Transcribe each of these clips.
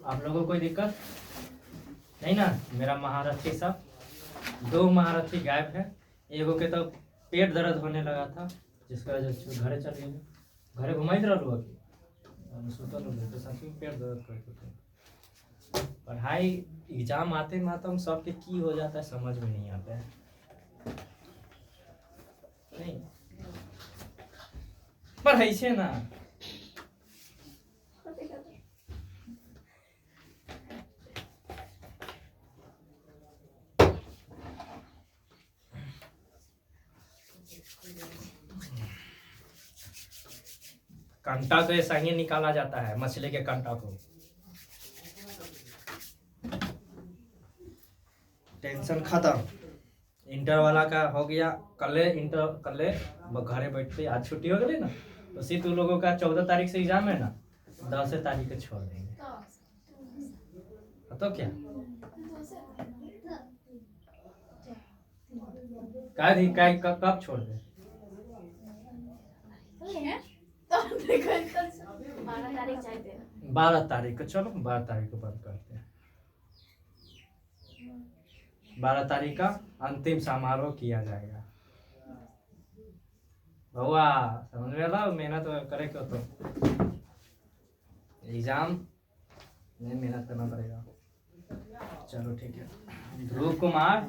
आप लोगों को कोई दिक्कत नहीं ना? मेरा महारथी सब 2 महारथी गायब है। एगो के तो पेट दर्द होने लगा था, जिसकी वजह से घरे चल गए। घरे घुमाई रहलू कि सुतल तो सच में पेट दर्द करते थे। पढ़ाई एग्जाम आते मातम सबके की हो जाता है समझ में नहीं आता है। नहीं पढ़ाई से ना कांटा तो ऐसा ही निकाला जाता है, मछली के कांटा को। टेंशन खत्म। इंटर वाला का हो गया। कल घरे बैठते, आज छुट्टी हो गई ना, तो उसी तू लोगों का 14 तारीख से एग्जाम है ना, 10 तारीख को छोड़ देंगे। तो क्या कब छोड़ दे? 12 तारीख को। चलो 12 तारीख को बंद करते हैं। 12 तारीख का अंतिम समारोह किया जाएगा। हुआ समझ में ला, मेहनत करे क्यों? तो एग्जाम में मेहनत करना पड़ेगा। चलो ठीक है। ध्रुव कुमार,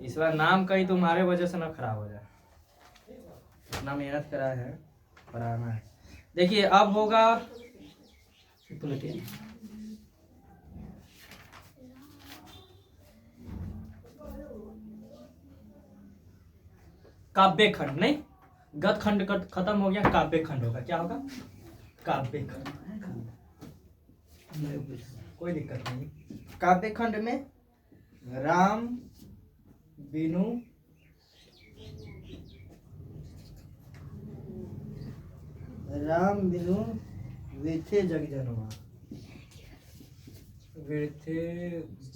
इस बार नाम कहीं तुम्हारे वजह से ना खराब हो जाए। इतना मेहनत करा है, पढ़ाना है। देखिए अब होगा काव्य खंड। नहीं, गत खंड खत्म हो गया, काव्य खंड होगा। क्या होगा? काव्य खंड। कोई दिक्कत नहीं। काव्य खंड में राम बिनु विरथे जगी जन्मा। विरथे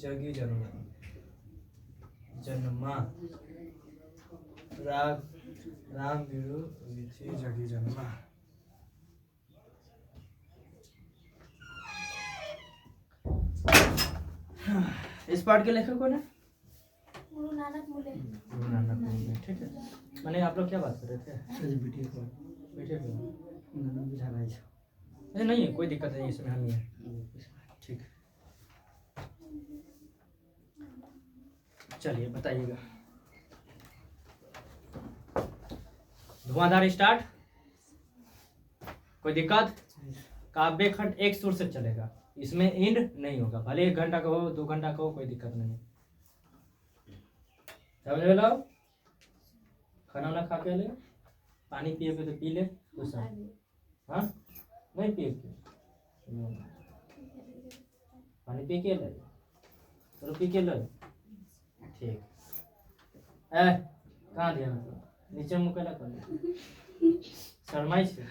जगी जन्मा राम बिनु विरथे जगी जन्मा। इस पाठ के लेखक कौन है? गुरु नानक मूले। गुरु नानक मूले। ठीक है। मैंने आप लोग क्या बात कर रहे थे? नहीं है, कोई दिक्कत नहीं, इसमें हम ही है। ठीक है, चलिए बताइएगा। धुआंधार स्टार्ट। कोई दिक्कत? काव्य खंड एक सुर से चलेगा, इसमें एंड नहीं होगा। भले 1 घंटा का हो, 2 घंटा का हो, कोई दिक्कत नहीं। समझ में लो। खाना वाना खा के ले, पानी पिए तो पी ले। हाँ नहीं पिए पानी पी के ले, तो पी के ले। ठीक है। कहाँ दिया? नीचे मुकेला कर शर्माई से।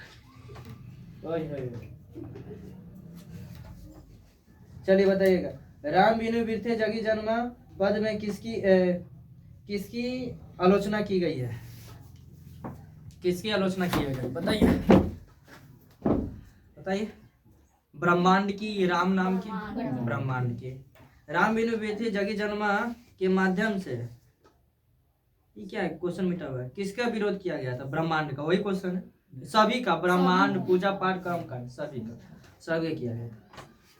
चलिए बताइएगा। राम बिनु विरथे जगी जन्मा पद में किसकी आलोचना की गई है? किसकी आलोचना की गई? बताइए। ब्रह्मांड की, राम नाम की, ब्रह्मांड की। राम बिनु विरथे जगी जन्मा के माध्यम से ये क्या है? क्वेश्चन मिटा हुआ है। किसका विरोध किया गया था? ब्रह्मांड का। वही क्वेश्चन है। सभी का, ब्रह्मांड, पूजा पाठ, कर्म कांड, सभी का, सभी किया गया था।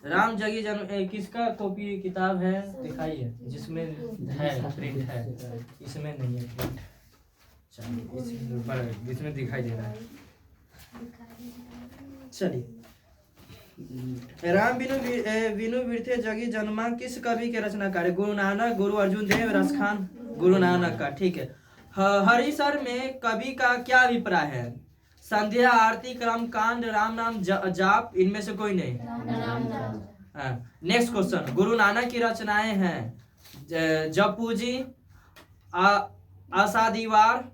राम जगी जन्म किसका कॉपी किताब है? दिखाइए, जिसमें है प्रिंट है, इसमें नहीं है प्रिंट। चलिए इसमें दिखाई दे रहा है। चलिए। राम बिनु विरथे जगी जन्मा किस कवि के रचनाकार? गुरु नानक, गुरु अर्जुन देव, रसखान। गुरु नानक का। ठीक है। हरिसर में कवि का क्या अभिप्राय है? संध्या, आरती, कर्म कांड, राम नाम जाप, इनमें से कोई नहीं। Next question. गुरु नानक की रचनाएं हैं जपूजी, आसादीवार,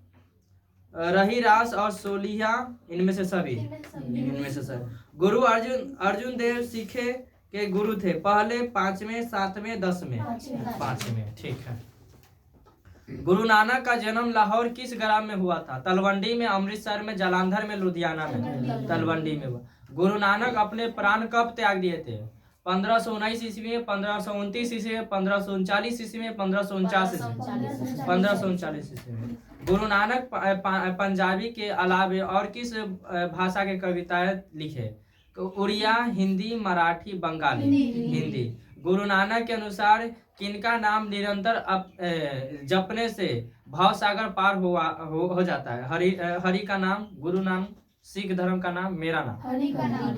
रहीरास और सोलिया, इनमें से सभी। गुरु अर्जुन देव सीखे के गुरु थे? पहले, 5वें, 7वें, 10वें? 5वें। ठीक है। गुरु नानक का जन्म लाहौर किस ग्राम में हुआ था? तलवंडी में, अमृतसर में, जालंधर में, लुधियाना में? तलवंडी में हुआ। गुरु नानक अपने प्राण कब त्याग दिए थे? 1519 ईस्वी में, 1529 ईस्वी में, 1539 ईस्वी में, 1549 ईस्वी में, 1539 ईस्वी में। गुरु नानक पंजाबी के अलावे और किस भाषा के कविताएं लिखे? तो उड़िया, हिंदी, मराठी, बंगाली। हिंदी। गुरु नानक के अनुसार किनका नाम निरंतर जपने से भाव सागर पार हो जाता है? हरि का नाम, गुरु नाम, सिख धर्म का नाम, मेरा नाम,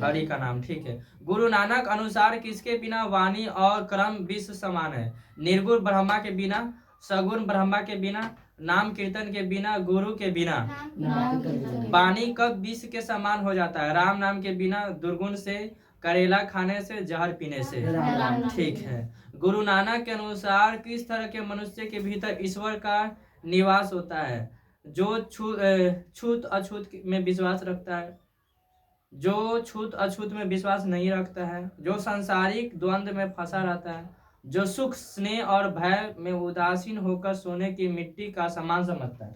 हरि का नाम। ठीक है। गुरु नानक अनुसार किसके बिना वाणी और क्रम विश्व समान है? निर्गुण ब्रह्मा के बिना, सगुण ब्रह्मा के बिना, नाम कीर्तन के बिना, गुरु के बिना। वाणी कब विश्व के समान हो जाता है? राम नाम के बिना, दुर्गुण से, करेला खाने से, जहर पीने से। ठीक है। गुरु नानक के अनुसार किस तरह के मनुष्य के भीतर ईश्वर का निवास होता है? जो छूत अछूत में विश्वास रखता है, जो छूत अछूत में विश्वास नहीं रखता है, जो सांसारिक द्वंद्व में फंसा रहता है, जो सुख, स्नेह और भय में उदासीन होकर सोने की मिट्टी का समान समझता है।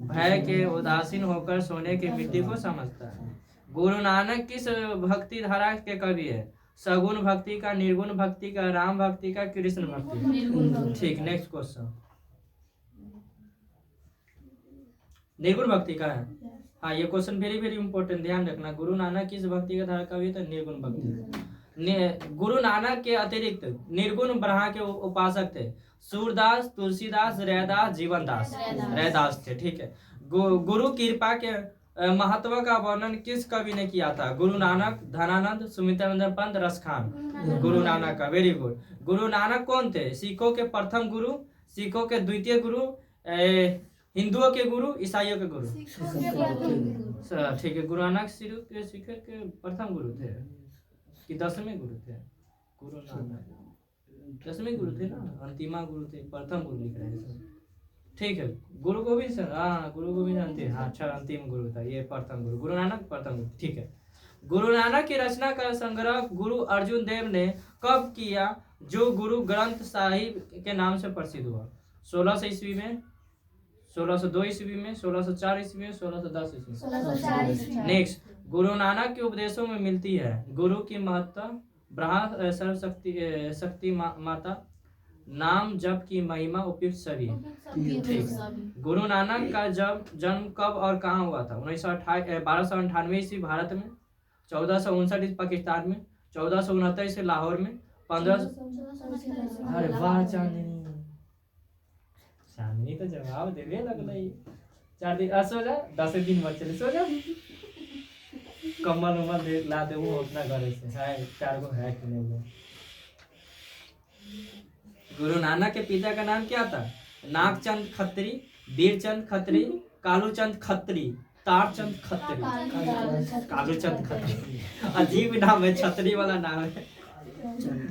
भय के उदासीन होकर सोने की मिट्टी को समझता है। गुरु नानक किस भक्ति धारा के कवि है? सगुण भक्ति का, निर्गुण भक्ति का, राम भक्ति का, कृष्ण भक्ति का? ठीक। नेक्स्ट क्वेश्चन, निर्गुण भक्ति का है। हाँ, ये क्वेश्चन वेरी वेरी इंपॉर्टेंट, ध्यान रखना। गुरु नानक किस भक्ति का धारा कवि था? निर्गुण भक्ति। गुरु नानक के अतिरिक्त निर्गुण ब्रह्मा के उपासक थे सूरदास, तुलसीदास, रैदास, जीवनदास। रैदास थे। ठीक है। गुरु कृपा के महत्व का वर्णन किस कवि ने किया था? गुरु नानक, धनानंद, सुमित्रानंद पंत, रसखान। गुरु नानक का। Very good. गुरु नानक कौन थे? सिखों के प्रथम गुरु, सिखों के द्वितीय गुरु, हिंदुओं के गुरु, ईसाइयों के गुरु? ठीक है। गुरु नानक सिखों के प्रथम गुरु थे कि 10वें गुरु थे? गुरु नानक 10वें गुरु थे ना, अंतिमा गुरु थे, प्रथम गुरु लिख रहे हैं। ठीक है। गुरु गोविंद सिंह, हाँ, गुरु गोविंद अंतिम, हाँ, अच्छा, अंतिम गुरु था, ये प्रथम गुरु। गुरु नानक प्रथम गुरु। ठीक है। गुरु नानक की रचना का संग्रह गुरु अर्जुन देव ने कब किया, जो गुरु ग्रंथ साहिब के नाम से प्रसिद्ध हुआ? 1600 ईस्वी में, 1602 ईस्वी में, 1604 ईस्वी में, 1610 ईस्वी में? नेक्स्ट, गुरु नानक के उपदेशों में मिलती है गुरु की महत्ता, ब्रह्मा शक्ति माता, नाम जप की महिमा, उपयुक्त सभी। ठीक। गुरु नानक का जन्म कब और कहाँ हुआ था? 1298 ईस्वी भारत में, 1459 पाकिस्तान में, 1469 से लाहौर में, 15। अरे वाह चांदनी, चांदनी तो जवाब देवे लगल। 4 दिन सो जा, 10 दिन बच्चे सो जा, कम्बल उम्बल ला दे वो उतना करे से है। 4 गो है कि नहीं? गुरु नानक के पिता का नाम क्या था? नागचंद खत्री, वीरचंद खत्री, कालूचंद खत्री, तारचंद खत्री। कालूचंद खत्री अजीब नाम है, छतरी वाला नाम है।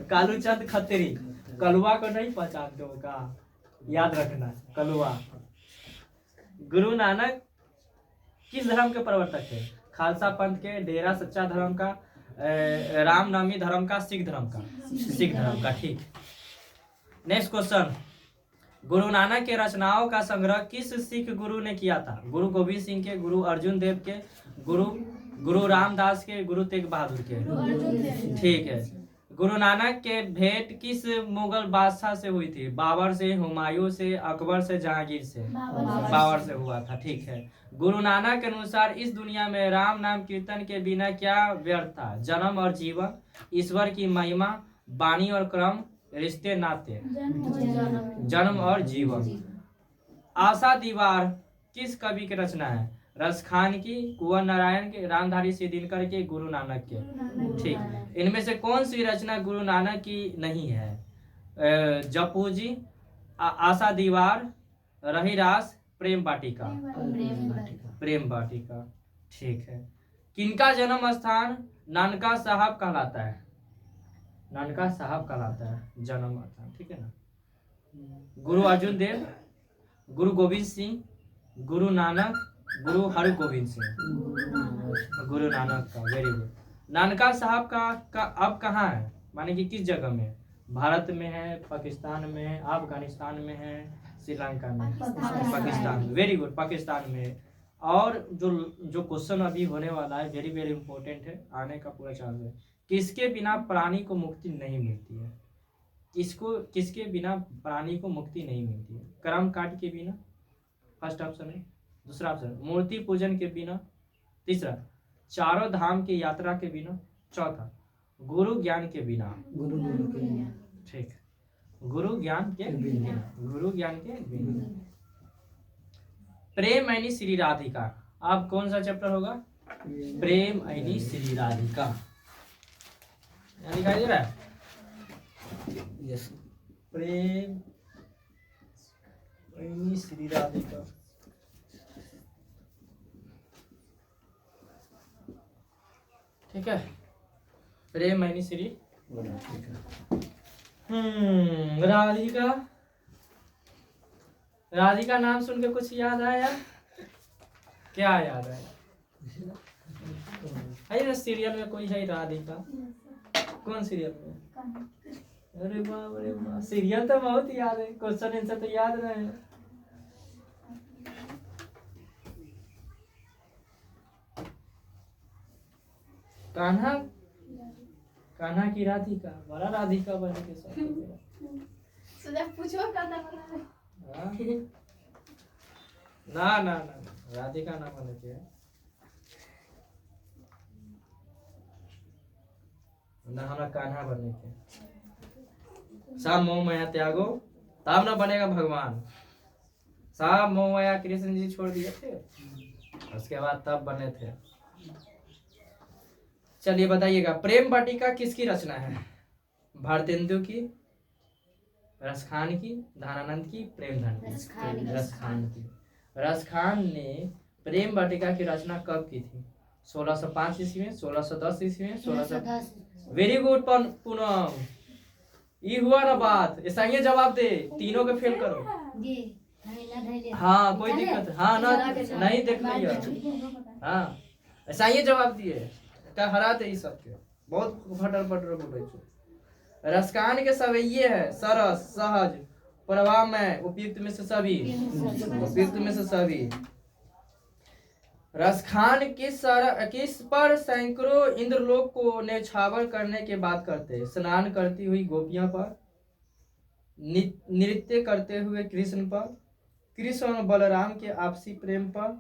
कालूचंद खत्री। कलुआ को नहीं पहचानते हो का? याद रखना, कलुआ। गुरु नानक किस धर्म के प्रवर्तक थे? खालसा पंथ के, डेरा सच्चा धर्म का, रामनामी धर्म का, सिख धर्म का? सिख धर्म का। ठीक। नेक्स्ट क्वेश्चन, गुरु नानक के रचनाओं का संग्रह किस सिख गुरु ने किया था? गुरु गोविंद सिंह के, गुरु अर्जुन देव के, गुरु रामदास के, गुरु तेग बहादुर के? ठीक है। गुरु नानक के भेंट किस मुगल बादशाह से हुई थी? बाबर से, हुमायूं से, अकबर से, जहांगीर से? बाबर से हुआ था। ठीक है। गुरु नानक के अनुसार इस दुनिया में राम नाम कीर्तन के बिना क्या व्यर्थ था? जन्म और जीवन, ईश्वर की महिमा, वाणी और क्रम, रिश्ते नाते? जन्म और जीवन। आशा दीवार किस कवि की रचना है? रसखान की, कुंवर नारायण के, रामधारी सिंह दिनकर के, गुरु नानक के? ठीक। इनमें से कौन सी रचना गुरु नानक की नहीं है? जपू जी, आशा दीवार, रहीरास, प्रेम वाटिका? प्रेम वाटिका। ठीक है। किनका जन्म स्थान नानका साहब कहलाता है? नानका साहब कहलाता है जन्म स्थान। ठीक है ना? गुरु अर्जुन देव, गुरु गोविंद सिंह, गुरु नानक, गुरु हरगोविंद सिंह? गुरु नानक का। Very good. नानका साहब का अब कहाँ है, माने कि किस जगह में? भारत में है, पाकिस्तान में है, अफगानिस्तान में है, श्रीलंका में? पाकिस्तान में। वेरी गुड, पाकिस्तान में। और जो क्वेश्चन अभी होने वाला है वेरी वेरी इंपॉर्टेंट है, आने का पूरा चांस है। किसके बिना प्राणी को मुक्ति नहीं मिलती है? किसके बिना प्राणी को मुक्ति नहीं मिलती है? कर्म कांड के बिना, फर्स्ट ऑप्शन है। दूसरा ऑप्शन मूर्ति पूजन के बिना। तीसरा चारों धाम की यात्रा के बिना। चौथा गुरु ज्ञान के बिना। ठीक, गुरु ज्ञान के बिना। गुरु ज्ञान के बिना। प्रेम ऐनी श्री राधिका, अब कौन सा चैप्टर होगा? प्रेम ऐनी श्री राधिका। यहाँ दिखाई दे रहा है? यस, प्रेम ऐनी श्री राधिका। ठीक है, प्रेम ऐनी श्री राधिका। राधिका नाम सुन के कुछ याद आया? क्या याद आया? है ना सीरियल में कोई है राधिका? कौन सीरियल में? अरे वाह, सीरियल तो बहुत याद है, क्वेश्चन आंसर तो याद रहे। कान्हा, कान्हा की राधिका, बड़ा राधिका बने के साथ। पूछो कान्हा बना है। ना ना ना, राधिका ना बने के ना, हमारा कान्हा बने के। सब मोह माया त्यागो तब ना बनेगा भगवान। सब मोह माया कृष्ण जी छोड़ दिए थे, उसके बाद तब बने थे। चलिए बताइएगा, प्रेम वाटिका किसकी रचना है? भारतेंदु की, रसखान की, धनानंद की, प्रेमधन की? रसखान की। रसखान ने प्रेम वाटिका की रचना कब की थी? 1605 ईस्वी में, 1610 ईस्वी में, 1610। वेरी गुड पूनम, ये हुआ ना बात। ऐसा ही जवाब दे, तीनों के फेल करो। हाँ कोई दिक्कत? हाँ ना, नहीं देख लिया। हाँ ऐसा ही जवाब दिए, हरा दे सबके। बहुत फटर फटर बोले। रसखान के सवैये है सरस, सहज, प्रवाह में, उपयुक्त में से सभी। उपयुक्त में से सभी। रसखान किस पर सैकड़ों इंद्रलोक को न्यौछावर करने के बाद करते? स्नान करती हुई गोपियां पर, नृत्य करते हुए कृष्ण पर, कृष्ण और बलराम के आपसी प्रेम पर,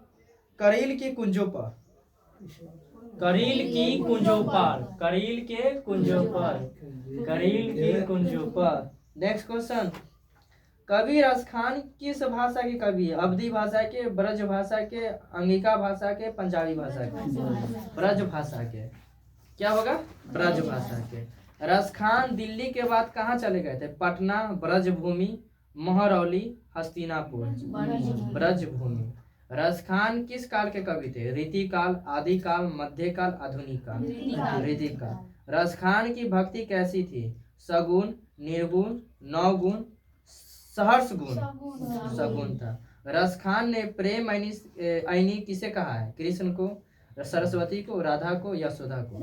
करील की कुंजों पर। करील की कुंजों पर, करील के कुंजों पर, करील की कुंजों पर। नेक्स्ट क्वेश्चन, कवि रसखान किस भाषा के कवि है? अवधी भाषा के, ब्रज भाषा के, अंगिका भाषा के, पंजाबी भाषा के? ब्रज भाषा के। क्या होगा? ब्रज भाषा के। रसखान दिल्ली के बाद कहाँ चले गए थे? पटना, ब्रजभूमि, महरौली, हस्तिनापुर। ब्रजभूमि। रसखान किस काल के कवि थे? रीतिकाल, आदिकाल, मध्यकाल, आधुनिक काल? रीतिकाल। रसखान की भक्ति कैसी थी? सगुण, निर्गुण, नवगुण, सहर्ष गुण? सगुण था। रसखान ने प्रेम ऐनी किसे कहा है? कृष्ण को, सरस्वती को, राधा को, यशोदा को?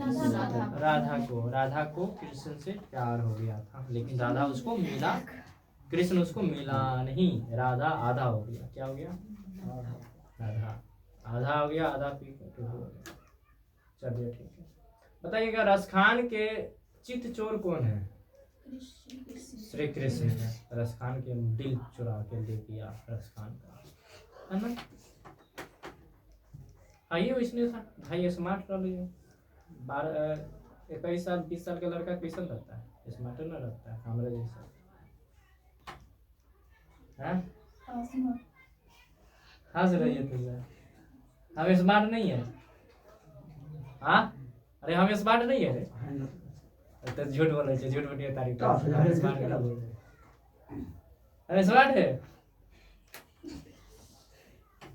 राधा को। राधा को कृष्ण से प्यार हो गया था, लेकिन राधा उसको मिला, कृष्ण उसको मिला नहीं। राधा आधा हो गया। क्या हो गया? आधा। आधा हो गया, आधा पी हो गया। चलिए ठीक है, बताइएगा रसखान के चित चोर कौन है? श्री कृष्ण है। रसखान के दिल चुरा के ले दिया रसखान का, है ना? आइए इसने भाई स्मार्ट कर लिया। 21 साल 20 साल का लड़का कैसा लगता है? स्मार्ट ना लगता है हमारे जैसा है? हंस रही है तुझे? हम स्मार्ट नहीं है? हाँ अरे हम स्मार्ट नहीं है? तो झूठ बोले, झूठ बोलिए तारीफ। स्मार्ट क्या बोल रहे? अरे स्मार्ट है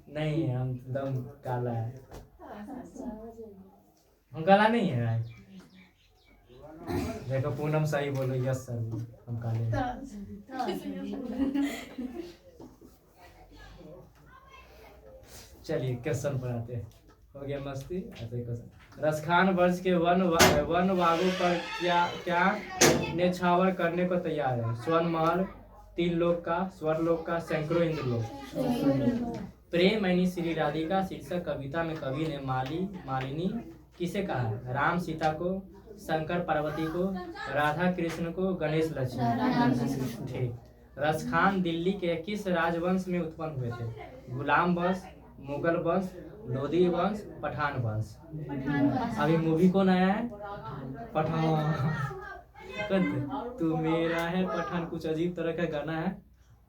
नहीं, हम दम काला है। हम काला नहीं है? देखो पूनम सही बोलो, यस सर हम काले हैं। चलिए क्वेश्चन पढ़ाते हैं। हो गया मस्ती। ऐसे क्वेश्चन, रसखान वर्ष के वन बागों पर क्या न्यौछावर करने को तैयार है? स्वर्ण महल, 3 लोक का, स्वर्लोक का, सैकड़ों इंद्रलोक। प्रेम ऐनी श्री राधिका शीर्षक कविता में कवि ने मालिनी किसे कहा है? राम सीता को, शंकर पार्वती को, राधा कृष्ण को, गणेश लक्ष्मी। ठीक। रसखान दिल्ली के किस राजवंश में उत्पन्न हुए थे? गुलाम वंश, मुगल वंश, लोधी वंश, पठान वंश। अभी मूवी कौन आया है? पठान। तू मेरा है पठान, कुछ अजीब तरह का गाना है,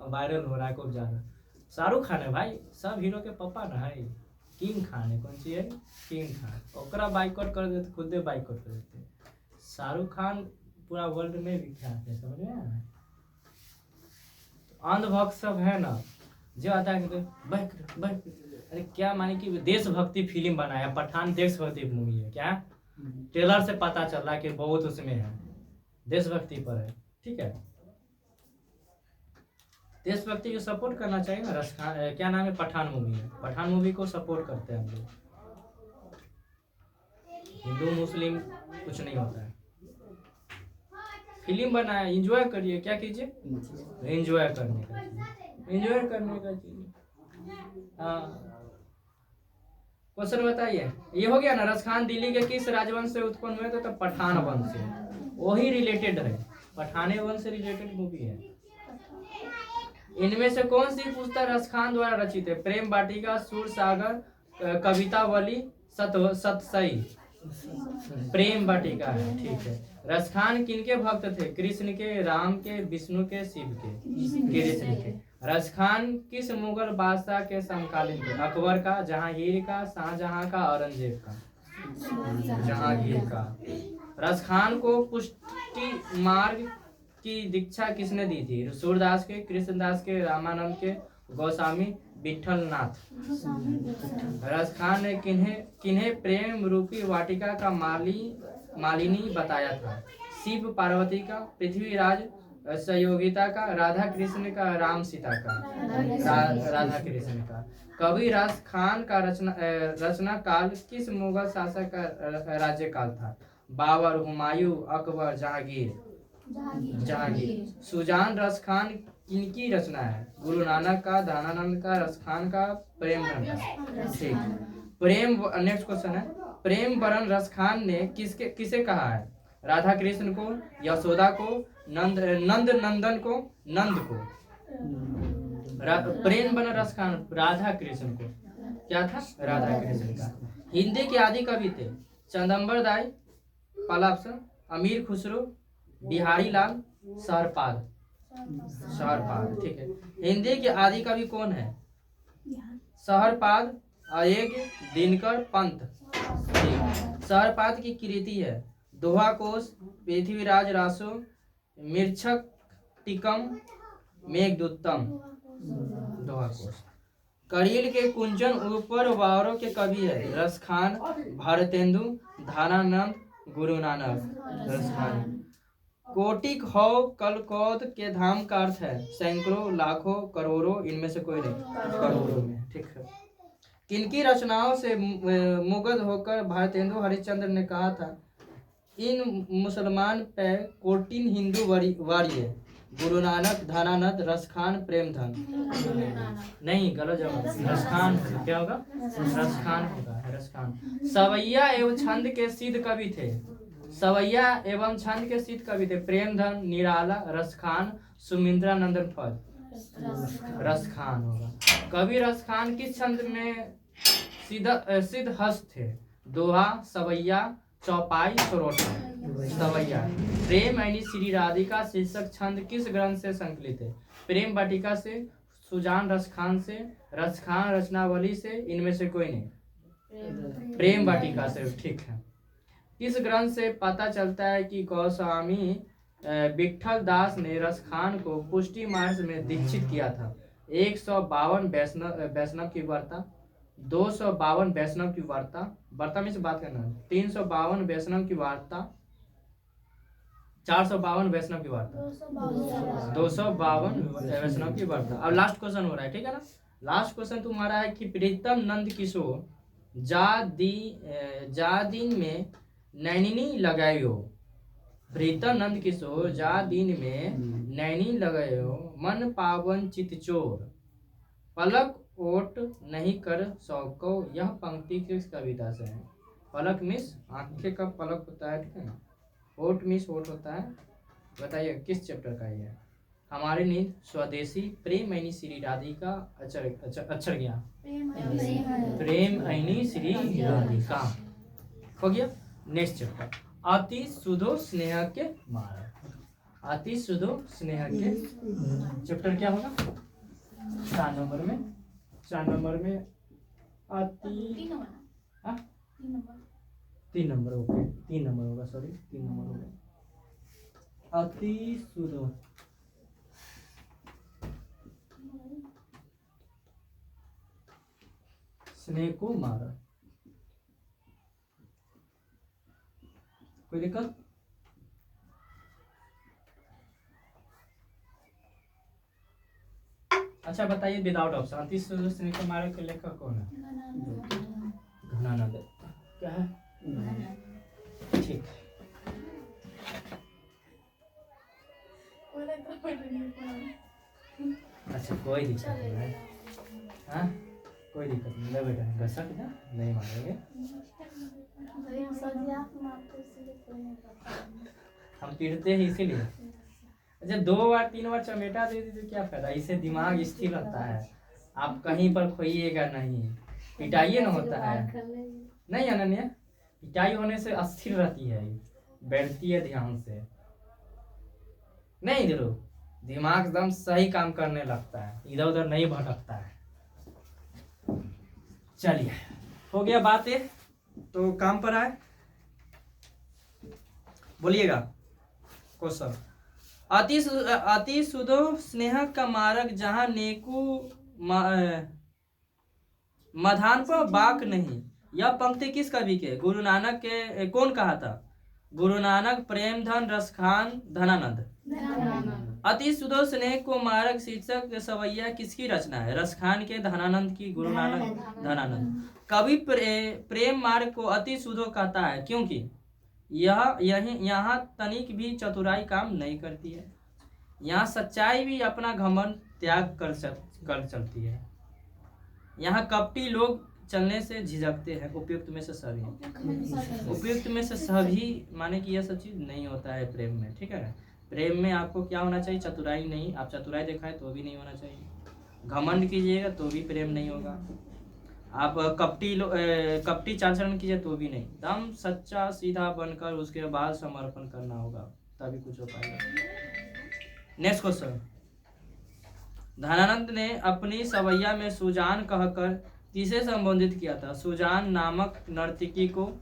वायरल हो रहा है खूब ज्यादा। शाहरुख खान है भाई, सब हीरो के पापा ना है। किंग खान है, कौन सी है? किंग खान। ओकरा बाइकआउट कर देते, खुद बाइकआउट कर देते। शाहरुख खान पूरा वर्ल्ड में विख्यात है, समझ में आया? अंधभक्त सब है ना, जो आता है बाइक। अरे क्या माने कि देशभक्ति फिल्म बनाया, पठान देशभक्ति मूवी है क्या? ट्रेलर से पता चल रहा है कि बहुत उसमें है, देशभक्ति पर है। ठीक है, देशभक्ति को सपोर्ट करना चाहिए ना। रसखान क्या नाम है? पठान मूवी है, पठान मूवी को सपोर्ट करते हैं हम लोग। हिंदू मुस्लिम कुछ नहीं होता है, फिल्म बनाया, एंजॉय करिए। क्या कीजिए? एंजॉय करने का चीज, एंजॉय करने का चीज। हाँ, क्वेश्चन बताइए। ये हो गया ना, रसखान दिल्ली के किस राजवंश से उत्पन्न हुए थे? तो पठान वंश से, वही रिलेटेड है, पठाने वंश से रिलेटेड मूवी है। इनमें से कौन सी पुस्तक रसखान द्वारा रचित है? प्रेम वाटिका, सूर सागर, कवितावली, सतसई। प्रेम वाटिका है। ठीक है। रसखान किनके भक्त थे? कृष्ण के, राम के, विष्णु के, शिव के? कृष्ण के। रसखान किस मुगल बादशाह के समकालीन थे? अकबर का, जहांगीर का, शाहजहां का, औरंगजेब का? जहांगीर का। रसखान को पुष्टि मार्ग की दीक्षा किसने दी थी? सूरदास के, कृष्णदास के, रामानंद के, गोस्वामी विठलनाथ। रसखान ने किन्हें प्रेम रूपी वाटिका का मालिनी बताया था? शिव पार्वती का, पृथ्वीराज सहयोगिता का, राधा कृष्ण का, राम सीता का? राधा कृष्ण का। कवि रसखान का रचना काल किस मुगल शासक का राज्यकाल था? बाबर, हुमायूं, अकबर, जहांगीर? जहांगीर। सुजान रसखान किनकी रचना है? गुरु नानक का, धनानंद का, रसखान का, प्रेमधन का? ठीक। प्रेम, नेक्स्ट क्वेश्चन है, प्रेम वरण रसखान ने किसे कहा है? राधा कृष्ण को, यशोदा को, नंद नंदन को, नंद को? प्रेम वरण रसखान राधा कृष्ण को, क्या था? राधा कृष्ण का। हिंदी के आदि कवि थे? चंदम्बर दाई, पलाप्सन, अमीर खुसरो, बिहारी लाल, सहरपाद? सहरपाद। ठीक है। हिंदी के आदि कवि कौन है? सहरपाद, अयेग, दिनकर, पंत? सहरपाद की कृति है दोहा कोश, पृथ्वीराज रासो, मृच्छक टिकम, मेघदूतम? दोहा कोश। करील के कुंचन ऊपर वारों के कवि है? रसखान, भारतेंदु, धनानंद, गुरु नानक? रसखान। कोटिक हौ कलकौद के धाम का अर्थ है? सैकड़ों, लाखों, करोड़ों? इनमें से कोई नहीं, करोड़ों में। ठीक है। किनकी रचनाओं से मुग्ध होकर भारतेंदु हरिश्चंद्र ने कहा था, इन मुसलमान पे कोटिन हिंदू वारिये? गुरु नानक, धनानंद, रसखान, प्रेमधन? नहीं, गलत जवाब। रसखान। क्या होगा? रसखान होगा, रसखान। सवैया एवं छंद के सिद्ध कवि थे? सवैया एवं छंद के सिद्ध कवि थे? प्रेमधन, निराला, रसखान, सुमिंद्रा नंदन पद? रसखान होगा। कवि रसखान किस छंद में सिद्ध हस्त थे? दोहा, सवैया, चौपाई, सरोटा? सवैया। प्रेम यानी श्री राधिका शीर्षक छंद किस ग्रंथ से संकलित है? प्रेम वाटिका से, सुजान रसखान से, रसखान रचनावली से? इनमें से कोई नहीं, प्रेम वाटिका से। ठीक है। इस ग्रंथ से पता चलता है कि गोस्वामी विठल दास ने रसखान को पुष्टि मार्ग में दीक्षित किया था। 152 वैष्णव की वार्ता, 252 वैष्णव की वार्ता में से बात करना है, 352 वैष्णव की वार्ता, 452 वैष्णव की वार्ता, 252 वैष्णव की वार्ता। अब लास्ट क्वेश्चन हो रहा है, ठीक है ना? लास्ट क्वेश्चन तुम्हारा है कि प्रीतम नंद किशोर जा दिन में नैनी लगायो? प्रीतम नंद किशोर जा दिन में नैनी लगायो, मन पावन चित चोर, पलक ओट नहीं कर सको। यह पंक्ति किस कविता से है? पलक मिस आंखें का पलक होता है, ठीक है ना? ओट मीन्स ओट होता है। बताइए किस चैप्टर का ये है? हमारी नींद, स्वदेशी, प्रेम ऐनी श्री राधिका, अक्षर ज्ञान, प्रेम ऐनी श्री राधिका हो गया। नेक्स्ट चैप्टर, अति सुधो स्नेह के मार्ग। अति सुधो स्नेह के चैप्टर क्या होगा? 4 नंबर में, 4 नंबर में अति, हाँ 3 नंबर, ओके 3 नंबर होगा, सॉरी 3 नंबर होगा। अति सुधो स्नेह को मारा। कोई दिक्कत? अच्छा बताइए विदाउट ऑप्शन, अति सुधो स्नेह को मारा के लेखक कौन है? घनानंद। क्या है? ठीक। अच्छा कोई दिक्कत नहीं है, हाँ कोई दिक्कत नहीं है बेटा, घसक ना नहीं मारेंगे। हम पीटते हैं इसीलिए। अच्छा 2 बार 3 बार चमेटा दे दी तो क्या फायदा, इससे दिमाग स्थिर रहता है, आप कहीं पर खोइएगा नहीं। पिटाइए ना होता है नहीं अनन्या, पिटाई होने से अस्थिर रहती है, बैठती है ध्यान से नहीं, इधर दिमाग एकदम सही काम करने लगता है, इधर उधर नहीं भटकता है। चलिए हो गया बात है, तो काम पर आए, बोलिएगा क्वेश्चन। अति सुधो स्नेह का मार्ग, जहाँ नेकू मधान पर बाक नहीं। यह पंक्ति किस कवि के? गुरु नानक के। कौन कहा था? गुरु नानक, प्रेमधन, रसखान, धनानंद। अति सुधो स्नेह को मार्ग शीर्षक सवैया किसकी रचना है? रसखान के, धनानंद की, गुरु नानक, धनानंद। कवि प्रेम मार्ग को अति सुधो कहता है क्योंकि यहाँ तनिक भी चतुराई काम नहीं करती है, यहाँ सच्चाई भी अपना घमंड त्याग कर चलती है, यहाँ कपटी लोग चलने से झिझकते हैं। उपयुक्त में से सभी, उपयुक्त में से सभी माने कि यह सब चीज नहीं होता है प्रेम में, ठीक है। प्रेम में आपको क्या होना चाहिए? चतुराई नहीं। आप चतुराई दिखाए तो भी नहीं होना चाहिए, घमंड कीजिएगा तो भी प्रेम नहीं होगा, आप कपटी चाचरण कीजिए तो भी नहीं। दम सच्चा सीधा बनकर उसके बाद समर्पण करना होगा, तभी कुछ हो पाएगा। नेक्स्ट क्वेश्चन, धनानंद ने अपनी सवैया में सुजान कहकर किसे संबोधित किया था? सुजान नामक नर्तकी को,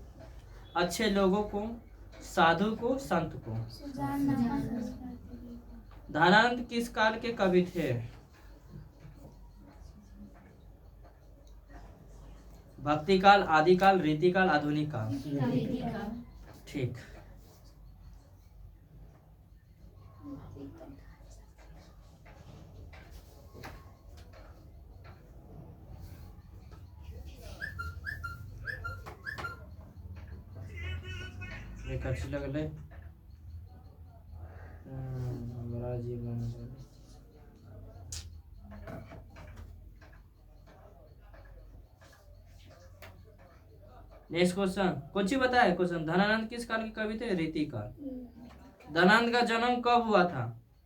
अच्छे लोगों को, साधु को, संत को। धनानंद किस काल के कवि थे? भक्ति काल, आदि काल, रीति काल, आधुनिक काल। ठीक। एक अच्छी लगले हमारा जीवन। नेक्स्ट क्वेश्चन, कुछ ही बताए क्वेश्चन। धनानंद किस काल के कवि थे? रीति काल। धनानंद का जन्म कब हुआ था?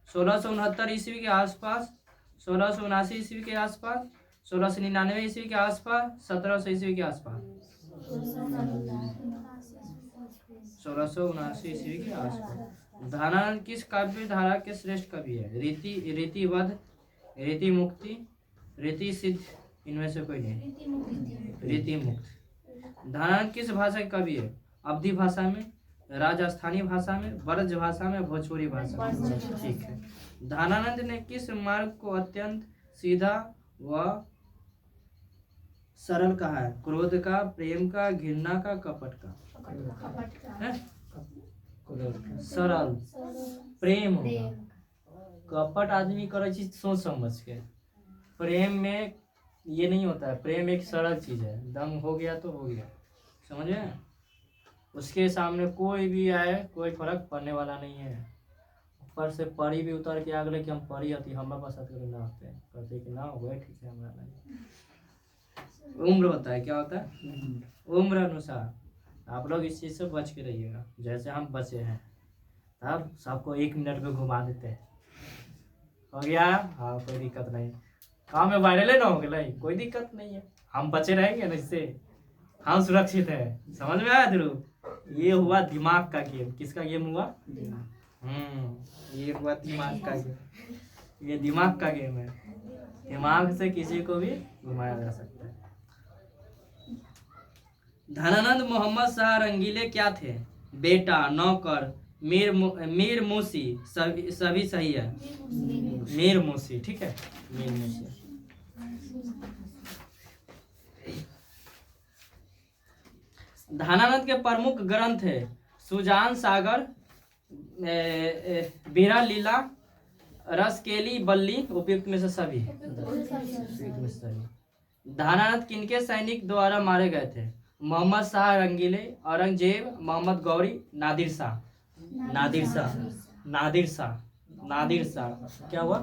1669 ईस्वी के आसपास, 1679 ईस्वी के आसपास, 1699 ईस्वी के आसपास, 1700 ईस्वी के आसपास। 1679 ईस्वी के आसपास। धनानंद किस काव्य धारा के श्रेष्ठ कवि है? रीतिवध, रीति मुक्ति, रीति सिद्ध, इनमें से कोई नहीं। रीति मुक्त। धनानंद किस भाषा के कवि है? अवधी भाषा में, राजस्थानी भाषा में, ब्रज भाषा में, भोजपुरी भाषा में। ठीक है। धनानंद ने किस मार्ग को अत्यंत सीधा व सरल कहा है? क्रोध का, प्रेम का, घृणा का, कपट का? सरल प्रेम होगा, कपट आदमी करे चीज सोच समझ के। प्रेम में ये नहीं होता है, प्रेम एक सरल चीज है, दम हो गया तो हो गया, समझ में? उसके सामने कोई भी आए कोई फर्क पड़ने वाला नहीं है। ऊपर से परी भी उतर के आगले कि हम परी आती हमारे पास आते ना आते कहते कि ना हुए ठीक है हमारा नहीं। उम्र होता है, क्या होता है? उम्र अनुसार आप लोग इस चीज से बच के रहिएगा जैसे हम बचे हैं। तब सबको 1 मिनट में घुमा देते हैं। हो गया? हाँ, कोई दिक्कत नहीं। काम में वायरल है ना, हो गया, कोई दिक्कत नहीं है। हम बचे रहेंगे ना इससे, हम सुरक्षित है। समझ में आया ध्रुव? ये हुआ दिमाग का गेम। किसका गेम हुआ? ये हुआ दिमाग का गेम। ये दिमाग का गेम है। दिमाग से किसी को भी घुमाया जा सकता है। धनानंद मोहम्मद शाह रंगीले क्या थे? बेटा, नौकर, मीर मूसी, सभी सही है। मीर मूसी, ठीक है, मीर मूसी। धनानंद के प्रमुख ग्रंथ है सुजान सागर, बीरा लीला, रसकेली बल्ली, उपयुक्त में से सभी। उपयुक्त में से सभी। धनानंद किनके सैनिक द्वारा मारे गए थे? मोहम्मद शाह रंगीले, औरंगजेब, मोहम्मद गौरी, नादिर शाह। नादिर शाह, नादिर शाह, नादिर शाह। क्या हुआ?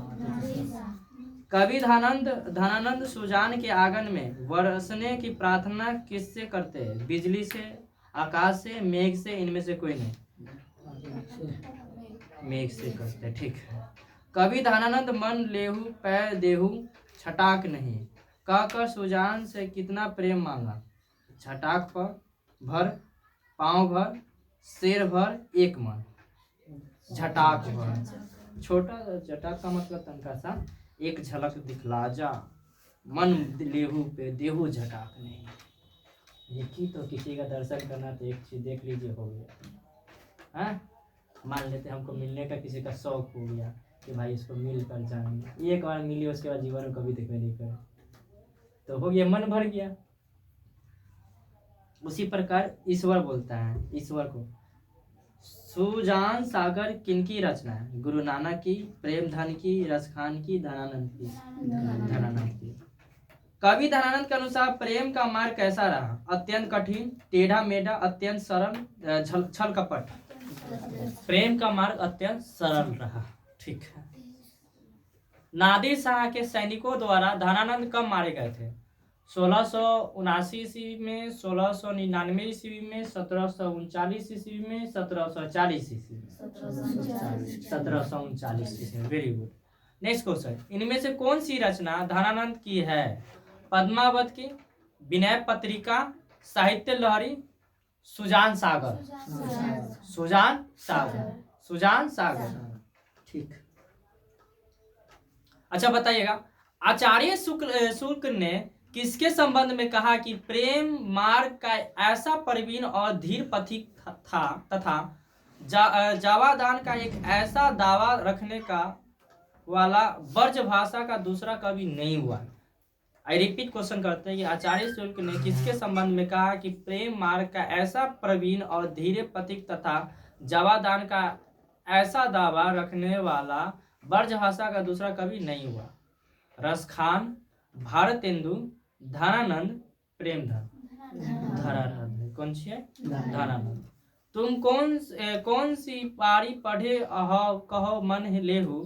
कवि धनानंद सुजान के आंगन में बरसने की प्रार्थना किससे करते हैं? बिजली से, आकाश से, मेघ से, इनमें से कोई नहीं। मेघ से करते हैं, ठीक है। कवि धनानंद मन लेहू पैर देहू छटाक नहीं कहकर सुजान से कितना प्रेम मांगा? छटाक पर भर, पांव भर, शेर भर, एक मन। झटाक भर, छोटा झटाक का मतलब तनका सा, एक झलक दिखला जा, मन लेहू पे देहू झटाक नहीं। देखी तो किसी का दर्शन करना तो एक चीज देख लीजिए, हो गया। हाँ, मान लेते हमको मिलने का किसी का शौक हो गया कि भाई इसको मिल कर जाएंगे, एक बार मिली उसके बाद जीवन में कभी देखने नहीं करे, तो हो गया, मन भर गया। उसी प्रकार ईश्वर बोलता है ईश्वर को। सुजान सागर किनकी रचना है? गुरु नानक की, प्रेमधन की, रसखान की, धनानंद की? धनानंद की। कवि धनानंद के अनुसार प्रेम का मार्ग कैसा रहा? अत्यंत कठिन, टेढ़ा मेढ़ा, अत्यंत सरल, छल कपट। प्रेम का मार्ग अत्यंत सरल रहा, ठीक है। नादिर शाह के सैनिकों द्वारा धनानंद कब मारे गए थे? 1679 ईस्वी में, 1699 ईस्वी में, 1739 ईस्वी में, 1740 ईस्वी में? 1739 ईस्वी में। Very good. नेक्स्ट क्वेश्चन, इनमें से कौन सी रचना धनानंद की है? पद्मावत की, विनय पत्रिका, साहित्य लहरी, सुजान सागर? सुजान सागर, सुजान सागर, ठीक। अच्छा बताइएगा, आचार्य शुक्ल ने किसके संबंध में कहा कि प्रेम मार्ग का ऐसा प्रवीण और धीर पथिक था तथा जावादान का एक ऐसा दावा रखने का वाला ब्रज भाषा का दूसरा कभी नहीं हुआ? आई रिपीट क्वेश्चन करते हैं कि आचार्य शुक्ल ने किसके संबंध में कहा कि प्रेम मार्ग का ऐसा प्रवीण और धीरे पथिक तथा जावादान का ऐसा दावा रखने वाला ब्रज भाषा का दूसरा कभी नहीं हुआ? रसखान, भारतेंदु, धनानंद, प्रेमधन? धनानंद। कौन सी है? धनानंद। तुम कौन सी पारी पढ़े अहो कहो मन लेहू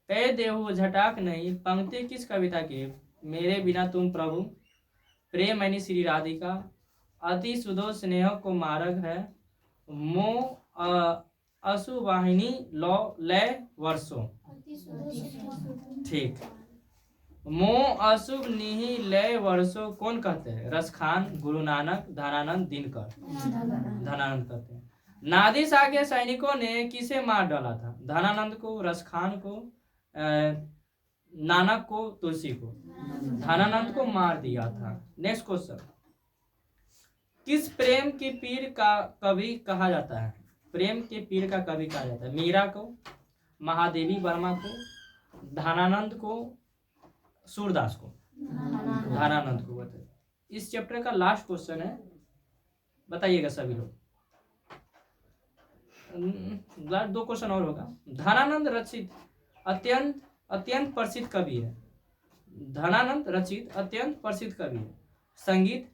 पे देहू झटाक नहीं? पंक्ति किस कविता की? मेरे बिना तुम प्रभु, प्रेमैनी श्री राधिका, अति सुधो स्नेह को मार्ग है, मो असुवाहिनी लो लय वर्षो, ठीक। मो अशुभ निहि लय वर्षो कौन कहते हैं? रसखान, गुरु नानक, धनानंद, दिनकर? धनानंद कहते हैं। नादिर शाह के सैनिकों ने किसे मार डाला था? धनानंद को, रसखान को, नानक को, तुलसी को? धनानंद को मार दिया था। नेक्स्ट क्वेश्चन, किस प्रेम के पीर का कवि कहा जाता है? प्रेम के पीर का कवि कहा जाता है? मीरा को, महादेवी वर्मा को, धनानंद को, सूरदास को? धनानंद को। बताइए, इस चैप्टर का लास्ट क्वेश्चन है, बताइएगा सभी लोग। 2 क्वेश्चन और होगा। धनानंद रचित अत्यंत प्रसिद्ध कवि है। धनानंद रचित अत्यंत प्रसिद्ध कवि है। संगीत,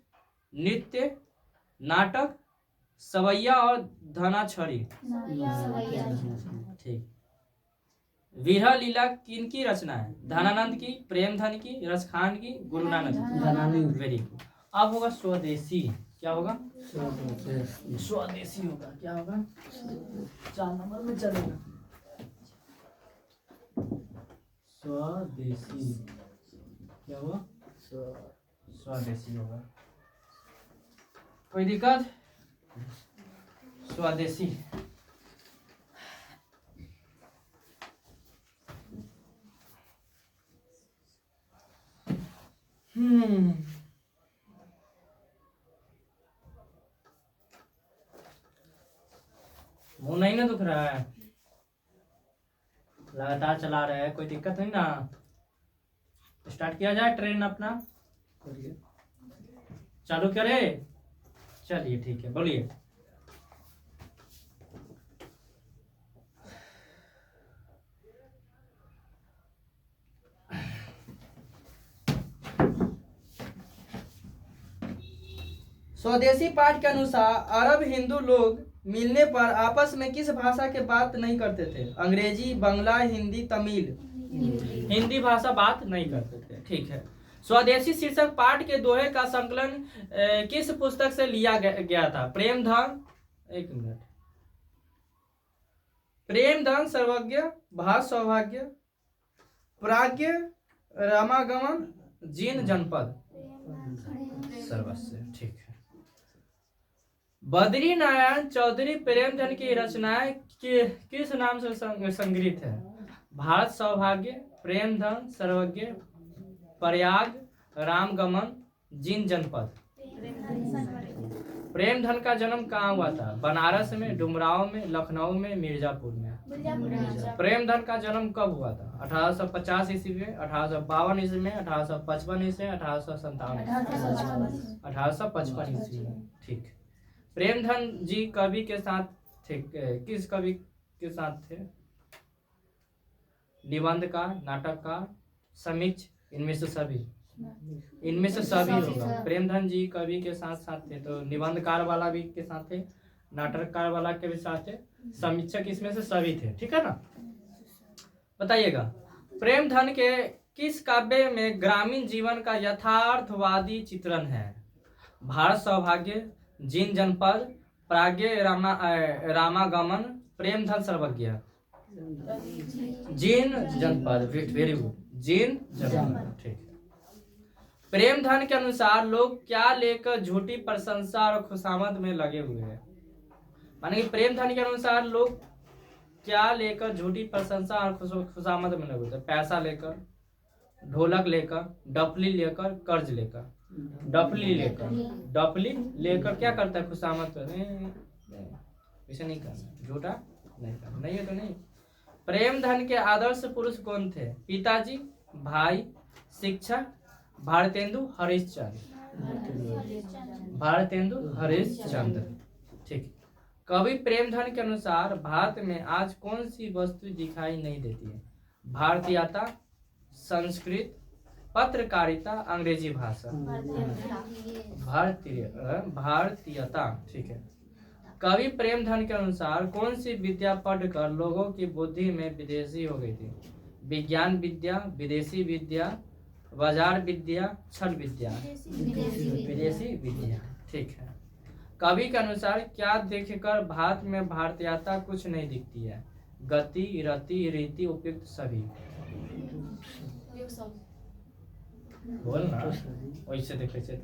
नृत्य, नाटक, सवैया और धनाछड़ी? ठीक। विरह लीला किनकी रचना है? धनानंद की, प्रेमधन की, रसखान की, गुरु नानक की? Very good. अब होगा स्वदेशी। क्या होगा? स्वदेशी होगा। क्या होगा? 4 नंबर में चलेगा। स्वदेशी क्या हुआ? स्वदेशी होगा। कोई दिक्कत? स्वदेशी। मुंह नहीं ना दुख रहा है? लगातार चला रहे हैं, कोई दिक्कत नहीं ना? स्टार्ट किया जाए ट्रेन अपना, चालू करें? चलिए ठीक है, बोलिए। स्वदेशी पाठ के अनुसार अरब हिंदू लोग मिलने पर आपस में किस भाषा के बात नहीं करते थे? अंग्रेजी, बांग्ला, हिंदी, तमिल। हिंदी भाषा बात नहीं करते थे। ठीक है। स्वदेशी शीर्षक पाठ के दोहे का संकलन किस पुस्तक से लिया गया था? प्रेमधन, एक मिनट, प्रेमधन, सर्वज्ञ, भाष सौभाग्य, प्राज्ञ, रामागमन, जीन जनपद, सर्वस्व। ठीक है। बद्री नारायण चौधरी प्रेमधन की रचनाएं किस नाम से संग्रहित है? भारत सौभाग्य, प्रेमधन, सर्वज्ञ, प्रयाग, रामगमन, जीन जनपद। प्रेमधन का जन्म कहाँ हुआ था? बनारस में, डुमराव में, लखनऊ में, मिर्जापुर में। प्रेमधन का जन्म कब हुआ था? 1850 ईस्वी में, 1852 ईस्वी में, 1855 ईस्वी में, 1857 1855 ईस्वी में। ठीक। प्रेमधन जी कवि के साथ थे, किस कवि के साथ थे? निबंधकार, नाटककार, समीक्ष, इनमें से सभी? इनमें से सभी होगा। प्रेमधन जी कवि के साथ साथ थे, तो निबंधकार वाला भी के साथ थे, नाटककार वाला के भी साथ थे, समीक्षक इसमें से सभी थे। ठीक है ना? बताइएगा, प्रेमधन के किस काव्य में ग्रामीण जीवन का यथार्थवादी चित्रण है? भारत सौभाग्य, जीन जनपद, प्राज्ञ, रामागमन, प्रेमधन, सर्वज्ञ। जीन जनपद। वेरी गुड, जीन जनपद। ठीक। प्रेमधन के अनुसार लोग क्या लेकर झूठी प्रशंसा और खुशामद में लगे हुए हैं? माने कि प्रेमधन के अनुसार लोग क्या लेकर झूठी प्रशंसा और खुशामद में लगे हुए हैं? पैसा लेकर, ढोलक लेकर, डफली लेकर, कर्ज लेकर। डफली लेकर क्या करता है? खुशामद करने। ऐसे नहीं करना, झूठा नहीं करना। नहीं है तो नहीं। प्रेमधन के आदर्श पुरुष कौन थे? पिताजी, भाई, शिक्षक, भारतेंदु हरिश्चंद्र। भारतेंदु हरिश्चंद्र। ठीक। कवि प्रेमधन के अनुसार भारत में आज कौन सी वस्तु दिखाई नहीं देती है? भारतीयता, संस्कृत, पत्रकारिता, अंग्रेजी भाषा। भारतीयता। ठीक है। कवि प्रेमधन के अनुसार कौन सी विद्या पढ़कर लोगों की बुद्धि में विदेशी हो गई थी? विज्ञान विद्या, विदेशी विद्या, बाजार विद्या, छल विद्या। विदेशी विद्या। ठीक है। कवि के अनुसार क्या देखकर भारत में भारतीयता कुछ नहीं दिखती है? गति, रति, रीति, उपयुक्त सभी। बोल ना, वैसे देखे थे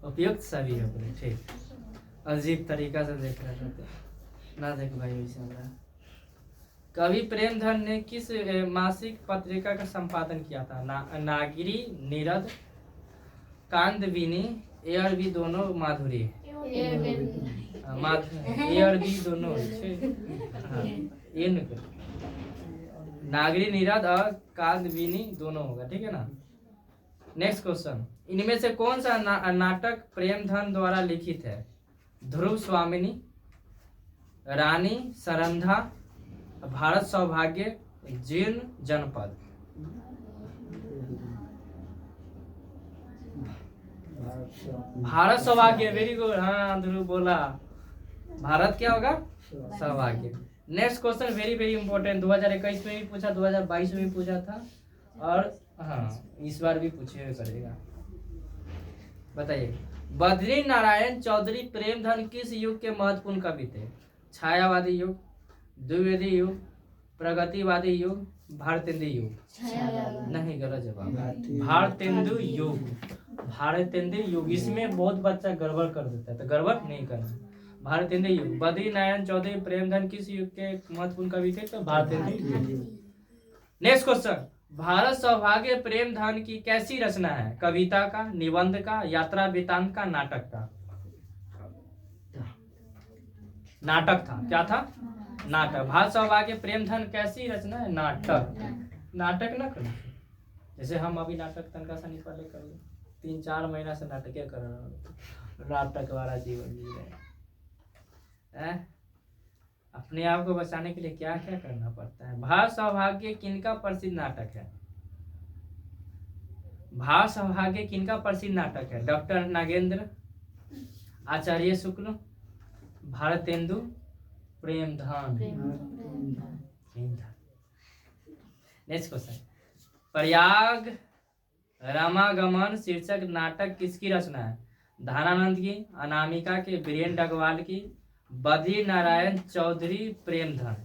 उपयुक्त सभी है बोले। ठीक। अजीब तरीका से देख रहे थे ना, देख भाई वैसे हमरा। कवि प्रेमधन ने किस मासिक पत्रिका का संपादन किया था? नागिरी, नीरद, कांदविनी, एआरबी दोनों, माधुरी। एआरबी दोनों। नागरी, नीरद और कांदविनी दोनों होगा। ठीक है ना? नेक्स्ट क्वेश्चन, इनमें से कौन सा नाटक प्रेमधन द्वारा लिखित है? ध्रुव स्वामिनी, रानी सरंधा, भारत सौभाग्य, जीन जनपद। भारत सौभाग्य। Very good. हाँ, ध्रुव बोला। भारत क्या होगा? सौभाग्य। Next question very very important. 2021 में भी पूछा, 2022 में भी पूछा था, और हाँ इस बार भी पूछे करेगा। बताइए, बद्री नारायण चौधरी प्रेमधन किस युग के महत्वपूर्ण कवि थे? छायावादी युग, द्विवेदी युग, प्रगतिवादी युग, भारतेंदु युग? नहीं, गलत जवाब। भारतेंदु युग, भारतेंदु युग। इसमें बहुत बच्चा गड़बड़ कर देता है, तो गड़बड़ नहीं करना। भारतेंदु युग। बद्री नारायण चौधरी प्रेमधन किस युग के महत्वपूर्ण कवि थे? तो भारतेंदु युग। नेक्स्ट क्वेश्चन, भारत सौभाग्य प्रेमधन की कैसी रचना है? कविता का, निबंध का, यात्रा वृतांत का, नाटक का? नाटक था। क्या था? नाटक। भारत सौभाग्य प्रेमधन कैसी रचना है? नाटक। नाटक ना करो, जैसे हम अभी नाटक तनका सा नहीं पहले कर 3-4 महीना से नाटक कर रहे हो, नाटक वाला जीवन जी रहे हैं। अपने आप को बचाने के लिए क्या क्या करना पड़ता है। भारत सौभाग्य किनका प्रसिद्ध नाटक है? भारत सौभाग्य किनका प्रसिद्ध नाटक है? डॉक्टर नागेंद्र, आचार्य शुक्ल, भारतेंदु, प्रेमधन। नेक्स्ट क्वेश्चन, प्रयाग रामागमन शीर्षक नाटक किसकी रचना है? धनानंद की, अनामिका की, वीरेंद्र डगवाल की, बद्री नारायण चौधरी प्रेमधन?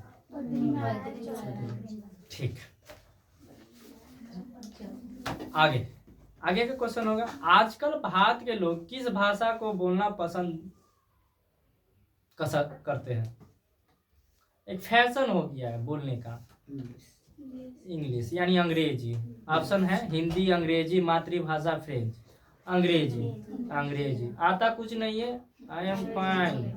ठीक। आगे आगे का क्वेश्चन होगा, आजकल भारत के लोग किस भाषा को बोलना पसंद करते हैं? एक फैशन हो गया है बोलने का, इंग्लिश यानी अंग्रेजी। ऑप्शन है हिंदी, अंग्रेजी, मातृभाषा फ्रेंच। अंग्रेजी, अंग्रेजी। आता कुछ नहीं है। I am fine,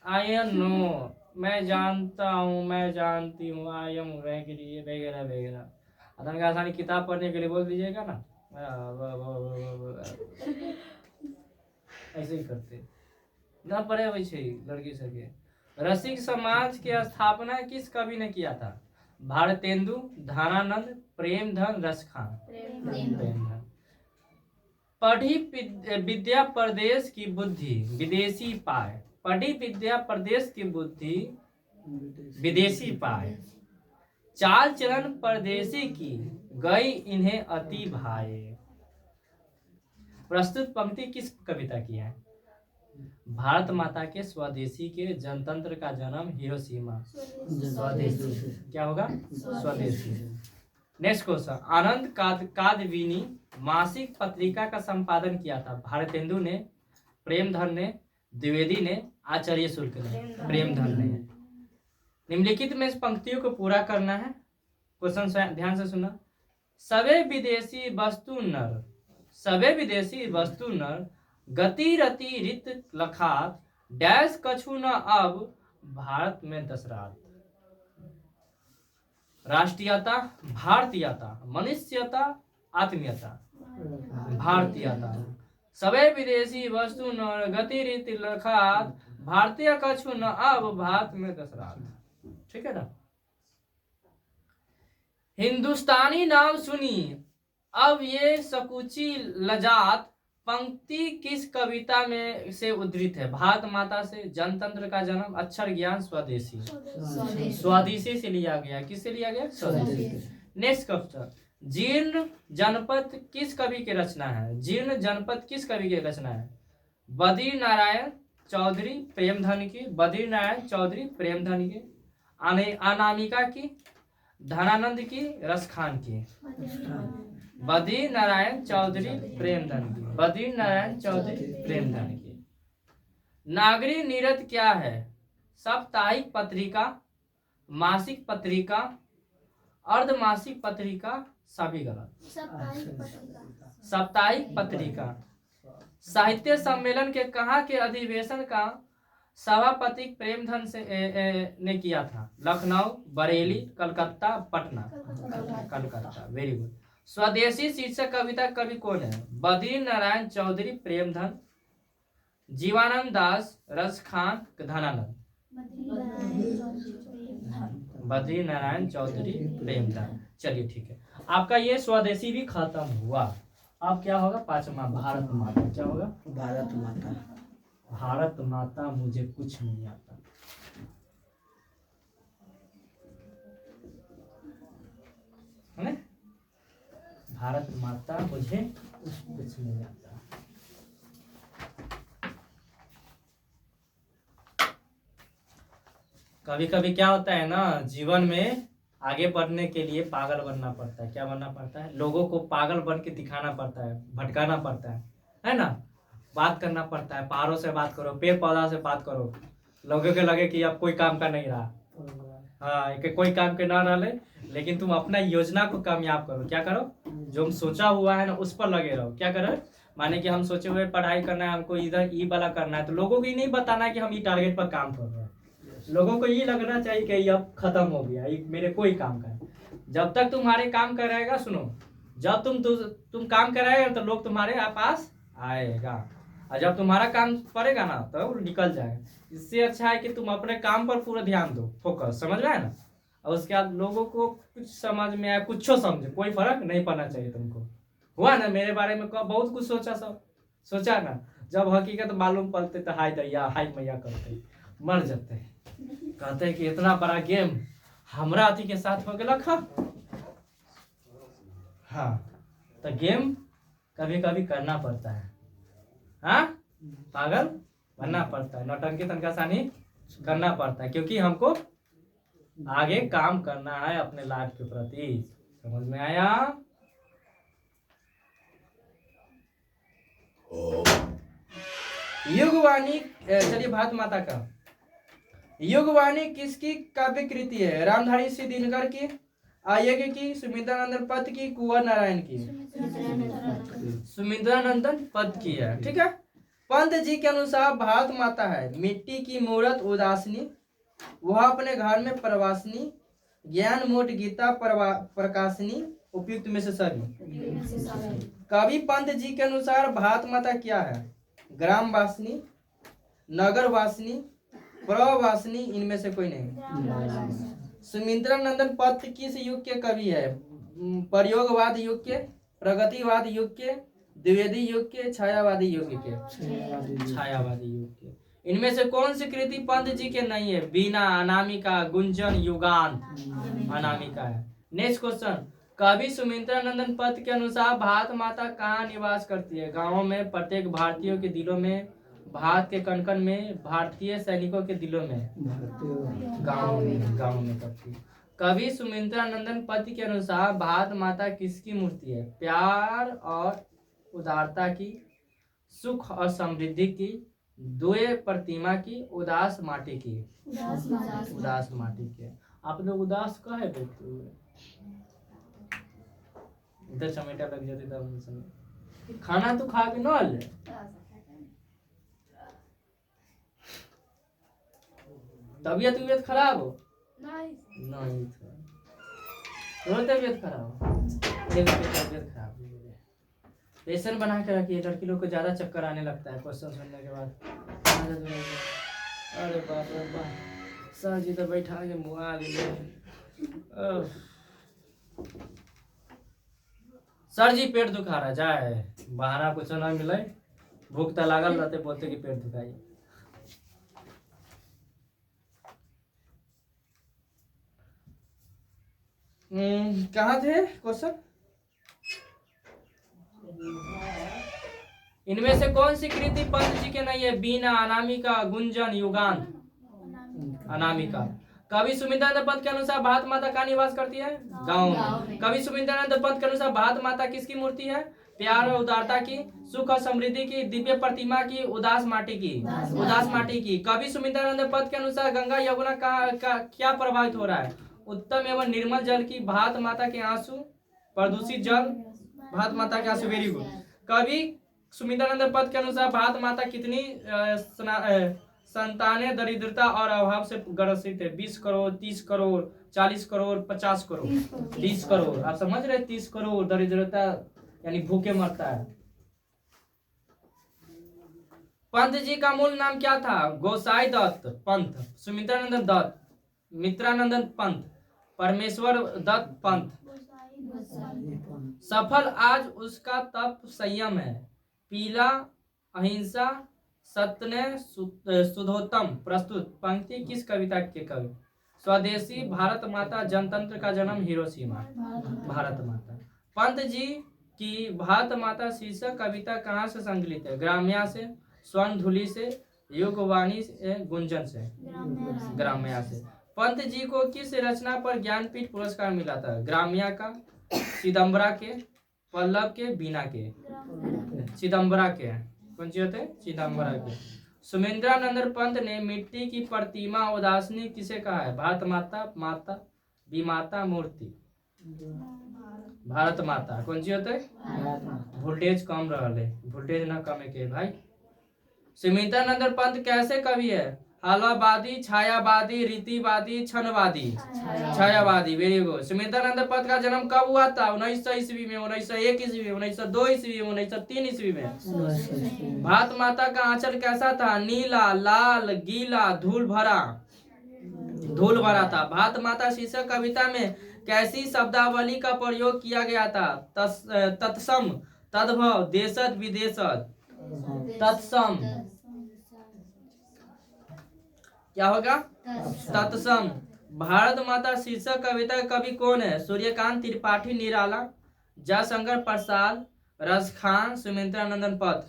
I am no, मैं जानता हूँ, मैं जानती हूँ, आई एम वगैरह वगैरह। अतन का आसानी किताब पढ़ने के लिए बोल दीजिएगा ना, ऐसे ही करते ना पढ़े वैसे ही लड़की सके। रसिक समाज की स्थापना किस कवि ने किया था? भारतेंदु, धनानंद, प्रेमधन, रसखान? प्रेमधन। पढ़ी विद्या प्रदेश की बुद्धि विदेशी पाए, पढ़ी विद्या प्रदेश की बुद्धि विदेशी पाए, चाल चलन परदेसी की गई इन्हें अति भाए। प्रस्तुत पंक्ति किस कविता की है? भारत माता के स्वदेशी के जनतंत्र का जन्म हिरोशिमा। स्वदेशी क्या होगा? स्वदेशी। नेक्स्ट क्वेश्चन, आनंद कादविनी मासिक पत्रिका का संपादन किया था? भारतेंदु ने, प्रेमधन ने, द्विवेदी ने, आचार्य शुक्ल ने? प्रेमधन ने। निम्नलिखित में इस पंक्तियों को पूरा करना है। क्वेश्चन ध्यान से सुना। सबे विदेशी वस्तु नर, सबे विदेशी वस्तु नर, गति रति रित लखात, डैश कछु न अब भारत में दशरात। राष्ट्रीयता, भारतीयता, मनुष्यता, आत्मीयता, भारतीयता। सबे विदेशी वस्तु न गति रीति लखात, भारतीय कछु न अब भारत में दशरात। ठीक है ना? हिंदुस्तानी नाम सुनी अब ये सकुची लजात पंक्ति किस कविता में से उद्धृत है? भारत माता से, जनतंत्र का जन्म, अक्षर ज्ञान, स्वदेशी? स्वदेशी से लिया गया। किससे लिया गया? स्वदेशी। नेक्स्ट क्वेश्चन, जीर्ण जनपद किस कवि की रचना है? जीर्ण जनपद किस कवि की रचना है? बद्री नारायण चौधरी प्रेमधन की, बद्री नारायण चौधरी प्रेमधन की, अनामिका की, धनानंद की, रसखान की? बद्री नारायण चौधरी प्रेमधन की, बद्री नारायण चौधरी प्रेमधन की। नागरी नीरद क्या है? साप्ताहिक पत्रिका, मासिक पत्रिका, अर्धमासिक पत्रिका? सभी गलत। साप्ताहिक पत्रिका। साहित्य सम्मेलन के कहाँ के अधिवेशन का सभापति प्रेमधन से ने किया था? लखनऊ, बरेली, कलकत्ता, पटना? कलकत्ता। Very good. स्वदेशी शीर्षक कविता कवि कौन है? बद्री नारायण चौधरी प्रेमधन, जीवानंद दास, रसखान, धनानंद? बद्री नारायण चौधरी प्रेमधन। चलिए ठीक है, आपका ये स्वदेशी भी खत्म हुआ। अब क्या होगा? पांचवा, भारत माता। क्या होगा? भारत माता। भारत माता मुझे कुछ नहीं आता। है ना? भारत माता मुझे कुछ नहीं आता। कभी कभी क्या होता है ना, जीवन में आगे बढ़ने के लिए पागल बनना पड़ता है। क्या बनना पड़ता है? लोगों को पागल बन के दिखाना पड़ता है, भटकाना पड़ता है ना। बात करना पड़ता है, पहाड़ों से बात करो, पेड़ पौधा से बात करो, लोगों के लगे कि अब कोई काम का नहीं रहा। हाँ, कि कोई काम के ना रहे, लेकिन तुम अपना योजना को कामयाब करो। क्या करो? जो हम सोचा हुआ है ना उस पर लगे रहो। क्या करो? माने कि हम सोचे हुए पढ़ाई करना है, हमको इधर ई वाला करना है, तो लोगों को ये नहीं बताना है कि हम ये टारगेट पर काम कर रहे हैं। लोगों को ये लगना चाहिए कि ये अब खत्म हो गया, ये मेरे कोई काम का है। जब तक तुम्हारे काम कर रहेगा, सुनो, जब तुम काम कराएगा तो लोग तुम्हारे पास आएगा, और जब तुम्हारा काम पड़ेगा ना तो निकल जाएगा। इससे अच्छा है कि तुम अपने काम पर पूरा ध्यान दो, फोकस, समझ में आया ना। और उसके बाद लोगों को कुछ समझ में आया, कुछ समझे, कोई फर्क नहीं पड़ना चाहिए तुमको। हुआ ना मेरे बारे में बहुत कुछ सोचा ना, जब हकीकत मालूम पड़ते तो हाय दैया हाय मैया करते, मर जाते। कहते हैं कि इतना बड़ा गेम हमरा अथी के साथ हो गया। हाँ, तो गेम कभी कभी करना पड़ता है। हाँ, पागल बनना पड़ता है, नौटंकी तनका सानी करना पड़ता है, क्योंकि हमको आगे काम करना है अपने लाइफ के प्रति। समझ में आया? युगवाणी, चलिए भारत माता का युगवाणी किसकी काव्य कृति है? रामधारी सिंह दिनकर की, आयज्ञ की, सुमित्रानंदन पद की, कुंवर नारायण की? सुमित्रानंदन पद की है। ठीक है। पंत जी के अनुसार भारत माता है मिट्टी की मूरत उदासनी, वह अपने घर में प्रवासनी, ज्ञान मोट गीता प्रकाशनी, उपयुक्त में से सभी। कवि पंत जी के अनुसार भारत माता क्या है? ग्राम वासनी, नगर वासनी, प्रवासनी, इनमें से कोई नहीं। सुमित्रानंदन पद किस युग के कवि है? प्रयोगवाद युग के, प्रगतिवाद युग के, द्विवेदी युग के, छायावादी युग के? छायावादी युग के। इनमें से कौन सी कृति पंत जी के नहीं है? बीना, अनामिका, गुंजन, युगांत? अनामिका है। नेक्स्ट क्वेश्चन, कवि सुमित्रानंदन पद के अनुसार भारत माता कहाँ निवास करती है? गांवों में, प्रत्येक भारतीयों के दिलों में, भारत के कण-कण में, भारतीय सैनिकों के दिलों में, गांव में करती है। कवि सुमित्रानंदन पद के अनुसार भारत माता किसकी मूर्ति है? प्यार और उदारता की, सुख और समृद्धि की, द्वय प्रतिमा की, उदास माटी की? उदास माटी की। आप लोग उदास का है बैठते हुए? इधर चमेटा लग जाती तब खाना तो खा के न ले। तबीयत खराब हो? नहीं तो तबीयत खराब हो? तबीयत खराब पेशेंट बना के रखिए। लड़की लोग को ज्यादा चक्कर आने लगता है क्वेश्चन सुनने के बाद। अरे बाप रे बाप, सर जी तो बैठा के मुआ दिए। सर जी पेट दुखा रहा, जाए बहाना कुछ ना मिले, भूख तो लागल रहते, बोलते कि पेट दुखाई। कहाँ थे क्वेश्चन? इनमें से कौन सी कृति पंत जी के नहीं है? बीना, अनामिका, गुंजन, युगांत? अनामिका। कवि सुमित्रानंद पद के अनुसार भारत माता कहाँ निवास करती है? गांव में। कवि सुमित्रानंद पद के अनुसार भारत माता किसकी मूर्ति है? प्यार और उदारता की, सुख और समृद्धि की, दिव्य प्रतिमा की, उदास माटी की? उदास माटी की। कवि सुमित्रानंद पद के अनुसार गंगा यमुना का क्या प्रभावित हो रहा है? उत्तम एवं निर्मल जल की, भारत माता के आंसू, प्रदूषित जल, भारत माता के आंसू। Very good. कवि सुमित्रानंद पद के अनुसार भारत माता कितनी संतानें दरिद्रता और अभाव से ग्रसित है? 20 करोड़, 30 करोड़, 40 करोड़, 50 करोड़? 30 करोड़। आप समझ रहे? 30 करोड़ दरिद्रता यानी भूखे मरता है। पंत जी का मूल नाम क्या था? गोसाई दत्त पंत, सुमित्रानंद दत्त, मित्रानंदन पंत, परमेश्वर दत्त पंत। सफल आज उसका तप संयम है, पीला अहिंसा, सत्य शुद्धोत्तम। प्रस्तुत पंक्ति किस कविता के कवि? स्वदेशी, भारत माता, जनतंत्र का जन्म, हिरोशिमा। भारत माता। पंत जी कि भारत माता शीर्षक कविता कहाँ से संकलित है? ग्राम्या से, स्वर्ण धुली से, युगवाणी से, गुंजन से। ग्राम्या से। पंत जी को किस रचना पर ज्ञानपीठ पुरस्कार मिला था? ग्राम्या का, चिदम्बरा के, पल्लव के, बीना के। चिदम्बरा के। कौन सी होते? चिदम्बरा के। सुमेंद्रानंद पंत ने मिट्टी की प्रतिमा उदासनी किसे कहा है? भारत माता, माता, विमाता, मूर्ति। भारत माता। कौन सी होते? वोल्टेज कम रहा, वोल्टेज ना कमे के भाई। सुमित्रानंद पंत कैसे कवि है? हालावादी, छायावादी, रीतिवादी, क्षणवादी। छायावादी। Very good. सुमित्रानंद पंत का जन्म कब हुआ था? 1900 ईस्वी में, 1901 ईस्वी में, 1902 ईस्वी में, 1903 ईस्वी में। भारत माता का आंचल कैसा था? नीला, लाल, गीला, धूल भरा था। भारत माता शीर्षक कविता में कैसी शब्दावली का प्रयोग किया गया था? तत्सम, तद्भव, देशज, विदेशज। तत्सम क्या होगा? तत्सम। भारत माता शीर्षक कविता का कवि कौन है? सूर्यकांत त्रिपाठी निराला, जयशंकर प्रसाद, रसखान, सुमित्रानंद पंत।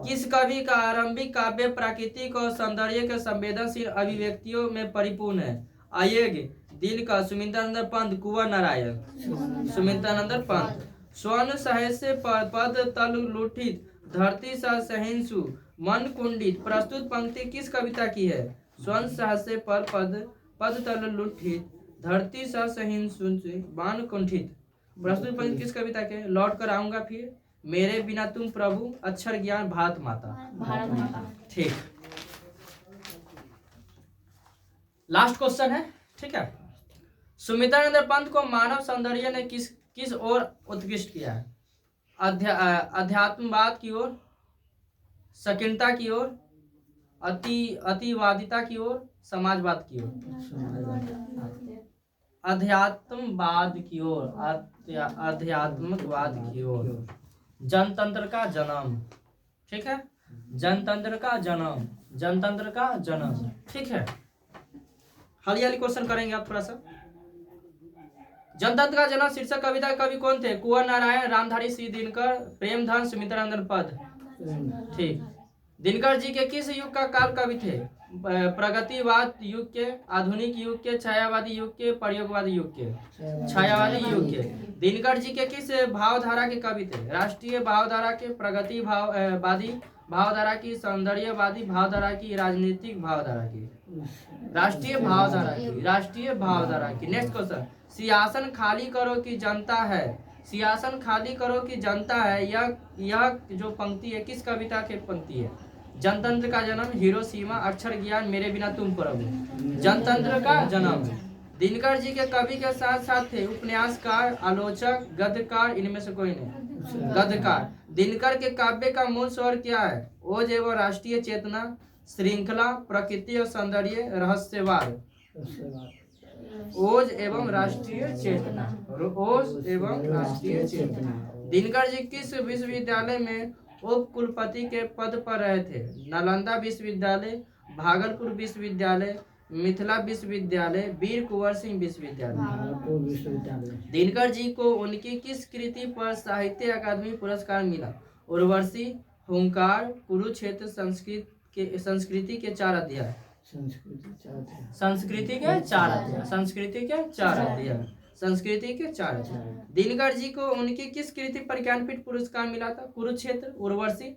किस कवि का आरंभिक काव्य प्राकृतिक और सौंदर्य के संवेदनशील अभिव्यक्तियों में परिपूर्ण है? आयेग, दिनकर, सुमित्रानंद पंत, कुंवर नारायण। सुमित्रानंद पंत। स्वर्ण सहस्य पद तल लुठित, धरती सा सहिंसु, मन कुंडित। प्रस्तुत पंक्ति किस कविता की है? स्वर्ण सहस्य पर पद तल लुठित, धरती सा सहिंसु, मन कुंठित। प्रस्तुत पंक्ति किस कविता के? लौट कर आऊंगा फिर, मेरे बिना तुम प्रभु, अक्षर ज्ञान, भारत माता। ठीक। लास्ट क्वेश्चन है, ठीक है। सुमित्रानंद पंत को मानव सौंदर्य ने किस ओर उत्कृष्ट किया है? अध्यात्मवाद की ओर, सकीर्णता की ओर, अतिवादिता की ओर, समाजवाद की ओर। अध्यात्मवाद की ओर, अध्यात्मवाद की ओर। जनतंत्र का जन्म, ठीक है। जनतंत्र का जन्म, जनतंत्र का जन्म, ठीक है। हालिया क्वेश्चन करेंगे आप थोड़ा सा। जनतंत्र का जन्म शीर्षक कविता कवि कौन थे? कुंवर नारायण, रामधारी सिंह दिनकर, प्रेमधन, सुमित्रानंद पंत। ठीक। दिनकर जी के किस युग का काल कवि थे? प्रगतिवाद युग के, आधुनिक युग के, छायावादी युग के, प्रयोगवादी युग के। छायावादी युग के। दिनकर जी के किस भावधारा के कवि थे? राष्ट्रीय भावधारा के, प्रगतिवादी भावधारा की, सौंदर्यवादी भावधारा की, राजनीतिक भावधारा की। राष्ट्रीय भावधारा की, राष्ट्रीय भावधारा की। Next question. सिंहासन खाली करो कि जनता है, सिंहासन खाली करो कि जनता है, यह जो पंक्ति है किस कविता की पंक्ति है? जनतंत्र का जन्म, हिरोशिमा, अक्षर ज्ञान, मेरे बिना तुम प्रभु। जनतंत्र का जन्म। दिनकर जी के कवि के साथ साथ थे उपन्यासकार, आलोचक, गद्यकार, इनमें से कोई नहीं। गद्यकार। दिनकर के काव्य का मूल स्वर क्या है? ओज एवं राष्ट्रीय चेतना, श्रृंखला, प्रकृति और सौंदर्य, रहस्यवाद। ओज एवं राष्ट्रीय चेतना, ओज एवं राष्ट्रीय चेतना। दिनकर जी किस विश्वविद्यालय में उप कुलपति के पद पर रहे थे? नालंदा विश्वविद्यालय, भागलपुर विश्वविद्यालय, मिथिला विश्वविद्यालय, वीर कुंवर सिंह विश्वविद्यालय। दिनकर जी को उनकी किस कृति पर साहित्य अकादमी पुरस्कार मिला? उर्वशी, हुंकार, कुरुक्षेत्र, संस्कृति के 4 अध्याय। संस्कृति के 4 अध्याय। संस्कृति के 4 अध्याय। संस्कृति के 4 अध्याय। दिनकर जी को उनकी किस कृति पर ज्ञानपीठ पुरस्कार मिला था? कुरुक्षेत्र, उर्वशी,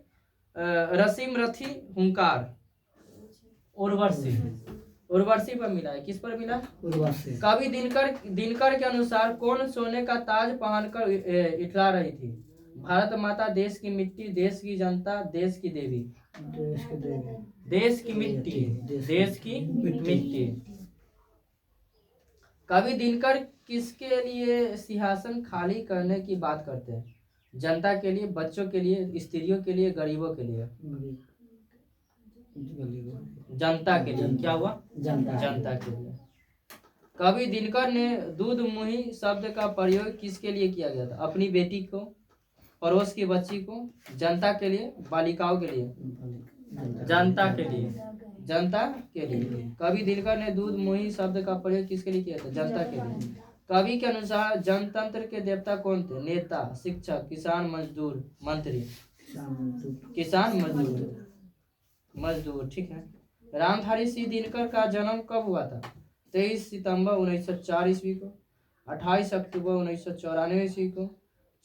रसीम रथी, हुंकार। उर्वशी पर मिला है। किस पर मिला? उर्वशी। कवि दिनकर के अनुसार कौन सोने का ताज पहनकर इठला रही थी? भारत माता, देश की मिट्टी, देश की जनता, देश की देवी। देश की मिट्टी, देश की मिट्टी। कवि दिनकर किसके लिए सिंहासन खाली करने की बात करते हैं? जनता के लिए, बच्चों के लिए, स्त्रियों के लिए, गरीबों के लिए। जनता के लिए। क्या हुआ? जनता के लिए। कवि दिनकर ने दूध मुही शब्द का प्रयोग किसके लिए किया गया था? अपनी बेटी को, पड़ोस की बच्ची को, जनता के लिए, बालिकाओं के लिए। जनता के लिए। जनता के लिए। कवि दिनकर ने दूध मुही शब्द का प्रयोग किसके लिए किया था? जनता के लिए। कवि के अनुसार जनतंत्र के देवता कौन थे? नेता, शिक्षक, किसान, मजदूर, मंत्री। किसान, मजदूर, ठीक है। रामधारी सिंह दिनकर का जन्म कब हुआ था? 23 सितंबर 1904 ईस्वी को, 28 अक्टूबर 1994 ईस्वी को,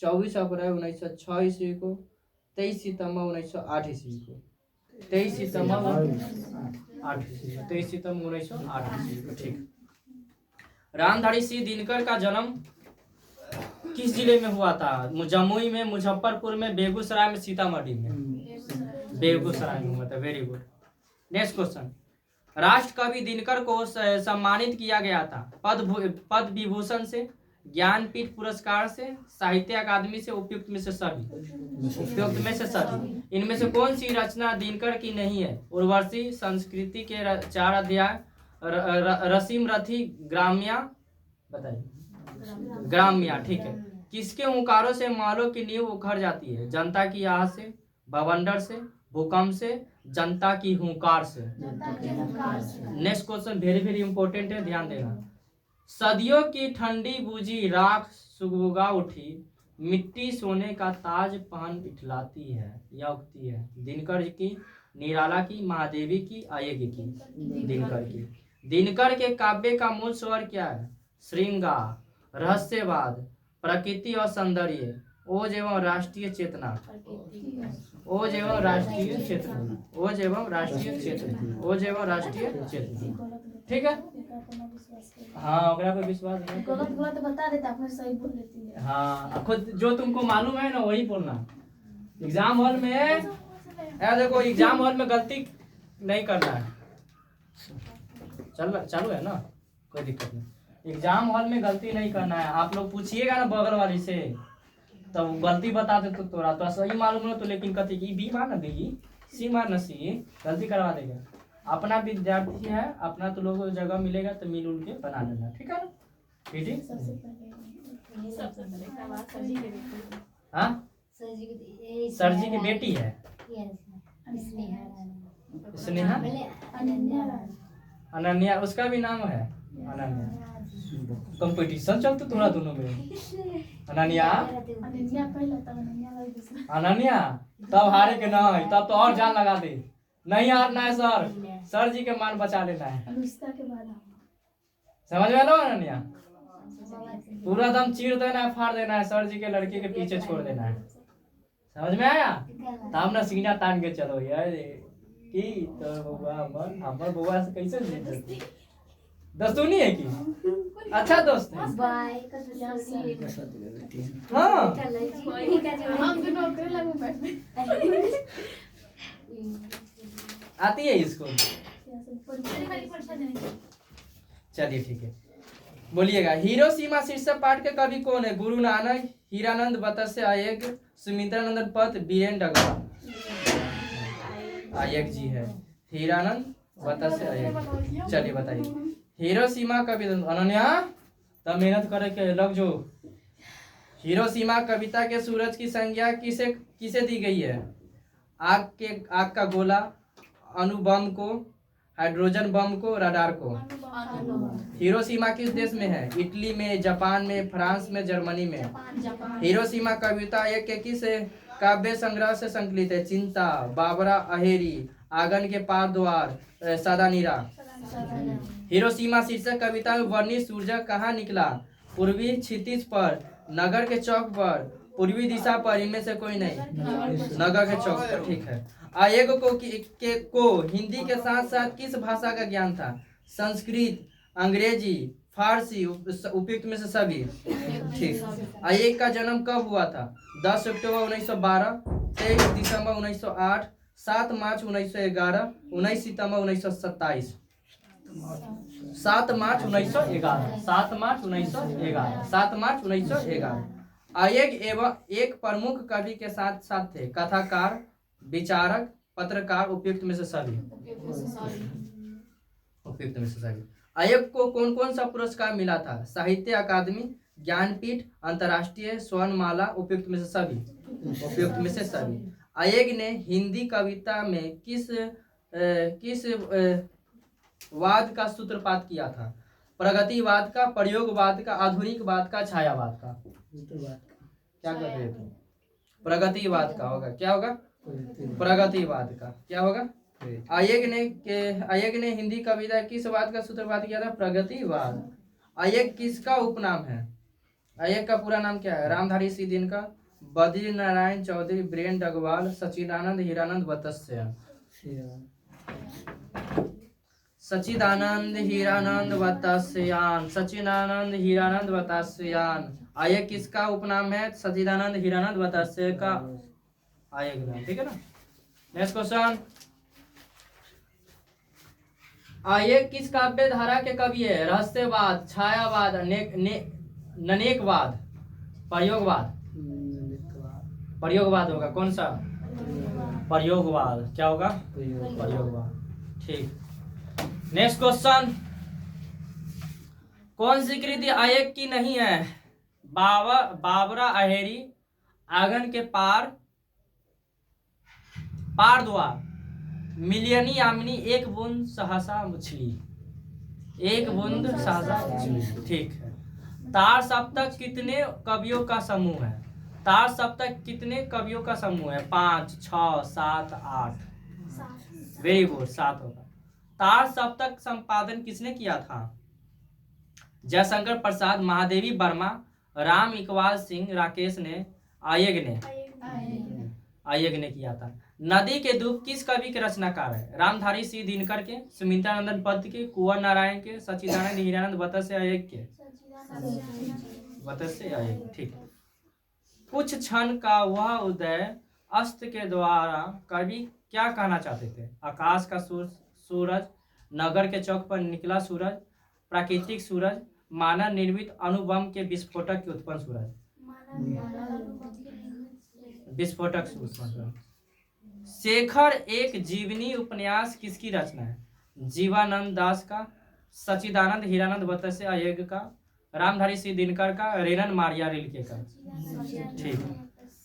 24 अप्रैल 1906 ईस्वी को, 23 सितंबर 1908 ईस्वी को। 23 सितंबर 1908 ईस्वी को, ठीक। रामधारी सिंह दिनकर का जन्म किस जिले में हुआ था? जमुई में, मुजफ्फरपुर में, बेगूसराय में, सीतामढ़ी में? बेगूसराय में हुआ था। Very good. Next question. राष्ट्र कवि दिनकर को सम्मानित किया गया था पद्म विभूषण से, ज्ञानपीठ पुरस्कार से, साहित्य अकादमी से, उपयुक्त में से सभी? उपयुक्त में से सभी। इनमें से कौन सी रचना दिनकर की नहीं है? उर्वशी, संस्कृति के 4 अध्याय, रसीम रथी, ग्राम्या, बताइए। ग्राम्या, ठीक है। किसके हुंकारों से महलों की नींव उखड़ जाती है? जनता की आह से, बवंडर से, भूकंप से, जनता की हुंकार से? Next question very very important है, ध्यान देना। सदियों की ठंडी बूझी राख सुगबुगा उठी, मिट्टी सोने का ताज पहन इठलाती है। यह उक्ति है दिनकर की, निराला की, महादेवी की, आयेगी की? दिनकर की। दिनकर के काव्य का मूल स्वर क्या है? श्रृंगार, रहस्यवाद, प्रकृति और सौंदर्य, ओज एवं राष्ट्रीय चेतना। ओज एवं राष्ट्रीय चेतना, ओज एवं राष्ट्रीय चेतना, ओज एवं राष्ट्रीय चेतना, ठीक है। हाँ, ओकरा पे विश्वास है। गलत गलत बता देता, अपने सही बोल लेती है। हाँ, खुद जो तुमको मालूम है ना वही बोलना। एग्जाम हॉल में यार देखो, एग्जाम हॉल में गलती नहीं करना है। चालू है ना, कोई दिक्कत नहीं। एग्जाम हॉल में गलती नहीं करना है। आप लोग पूछिएगा ना बगल वाली से, तो गलती बता दे तो तोरा तो सही मालूम है तो, लेकिन कथी की बी मार ना बी, सी मार ना सी, गलती करवा देगा। अपना विद्यार्थी है, अपना तो लोगों को जगह मिलेगा तो मिल उल के बना लेना, ठीक है ना? ठीक। हाँ, सर जी की बेटी है स्नेहा, अनन्या, उसका भी नाम है अनन्या। कंपटीशन चलते थोड़ा दोनों में। अनन्या, अनन्या तब हारे के ना है, तब तो और जान लगा दे। नहीं हारना है सर, सर जी के मान बचा लेना है। समझ में लो अनन्या, पूरा दम चीर देना है, फाड़ देना है, सर जी के लड़के के पीछे छोड़ देना है। समझ में आया? तब ना सीना तान के चलो यार की तो हमर बउआ से कैसे जीत? दोस्तूनी है की? अच्छा दोस्त है। हाँ, आती है इसको? चलिए ठीक है, बोलिएगा। हिरोशिमा शीर्षक पाठ के कवि कौन है? गुरु नानक, हीरानंद बतस्य आयेग, सुमित्रानंद पत, बीरेन डगवा। आयेग जी है, हीरानंद बतस्य आयेग। चलिए बताइए, हिरोशिमा कवि अनन्या तब मेहनत करे के लग जो। हिरोशिमा कविता के सूरज की संज्ञा किसे दी गई है? आग का गोला, अणुबम को, हाइड्रोजन बम को, रडार को। हिरोशिमा किस देश में है? इटली में, जापान में, फ्रांस में, जर्मनी में। हिरोशिमा कविता एक के किस काव्य संग्रह से संकलित है? चिंता, बाबरा अहेरी, आंगन के पार द्वार, सदानीरा। हिरोशिमा शीर्षक कविता में वर्णित सूर्य कहाँ निकला? पूर्वी क्षितिज पर, नगर के चौक पर, पूर्वी दिशा पर, इनमें से कोई नहीं। नगर के चौक पर, ठीक है। आयेग को हिंदी के साथ साथ किस भाषा का ज्ञान था? संस्कृत, अंग्रेजी, फारसी, उपयुक्त में से सभी, ठीक। आयेग का जन्म कब हुआ था? 10 अक्टूबर 1912, 23 दिसंबर 1908, 7 मार्च 1911, 19 सितंबर 1927। 7 मार्च 1911, 7 मार्च 1911, 7 मार्च 1911। आयेग एवं एक प्रमुख कवि के साथ साथ थे कथाकार, विचारक, पत्रकार, उपयुक्त में से सभी, उपयुक्त में से सभी। आयेग को कौन कौन सा पुरस्कार मिला था? साहित्य अकादमी, ज्ञानपीठ, अंतर्राष्ट्रीय स्वर्णमाला, उपयुक्त में से सभी, उपयुक्त में से सभी। आयेग ने हिंदी कविता में किस वाद का सूत्रपात किया था? प्रगतिवाद का, प्रयोगवाद का, आधुनिकवाद का, छायावाद का? क्या कर रहे थे? प्रगतिवाद का होगा। क्या होगा? प्रगतिवाद का। क्या होगा? आयेग ने हिंदी कविता किस वाद का सूत्रपात किया था? प्रगतिवाद। आयेग किसका उपनाम है? आयेग का पूरा नाम क्या है? रामधारी सिंह दिनकर, बद्री नारायण चौधरी, बीरेन डगवाल, सच्चिदानंद हीरानंद वत्स्य। सच्चिदानंद हीरानंद वत्स्यायन, सच्चिदानंद हीरानंद वत्स्यायन। आयेग किसका उपनाम है? सच्चिदानंद हीरानंद वत्स्य का आयेग नाम। ठीक है ना। नेक्स्ट क्वेश्चन, आयेग किस काव्य धारा के कवि है? रहस्यवाद, छायावाद, ननेकवाद, प्रयोगवाद? प्रयोगवाद होगा। कौन सा? प्रयोगवाद। क्या होगा? प्रयोगवाद। ठीक। नेक्स्ट क्वेश्चन, कौन सी कृति आयेग की नहीं है? बाबरा अहेरी, आंगन के पार, पार द्वार, मिलियनी यामिनी, एक बूंद सहसा मछली, एक बूंद सहसा मछली। ठीक है। तार सप्तक कितने कवियों का समूह है? तार सप्तक कितने कवियों का समूह है? 5, 6, 7, 8। वेरी गुड, 7 होगा। तार सप्तक संपादन किसने किया था? जयशंकर प्रसाद, महादेवी वर्मा, राम इकबाल सिंह, राकेश ने, आयेग ने किया था। नदी के दूप किस कवि के रचनाकार है? रामधारी सिंह दिनकर के, सुमित्रानंदन पंत के, कुंवर नारायण के, सच्चिदानंद हीरानंद वत्स्य आयेग के? वत्स्य आयेग। ठीक। कुछ क्षण का वह उदय अस्त के द्वारा कवि क्या कहना चाहते थे? आकाश का सूरज, नगर के चौक पर निकला सूरज, प्राकृतिक सूरज, मानव निर्मित अणुबम के विस्फोटक के उत्पन्न सूरज? विस्फोटक सूरज। शेखर एक जीवनी उपन्यास किसकी रचना है? जीवानंद दास का, सच्चिदानंद हीरानंद वत्स्य आयेग का, रामधारी सिंह दिनकर का, रेनन मारिया रिल्के का? ठीक।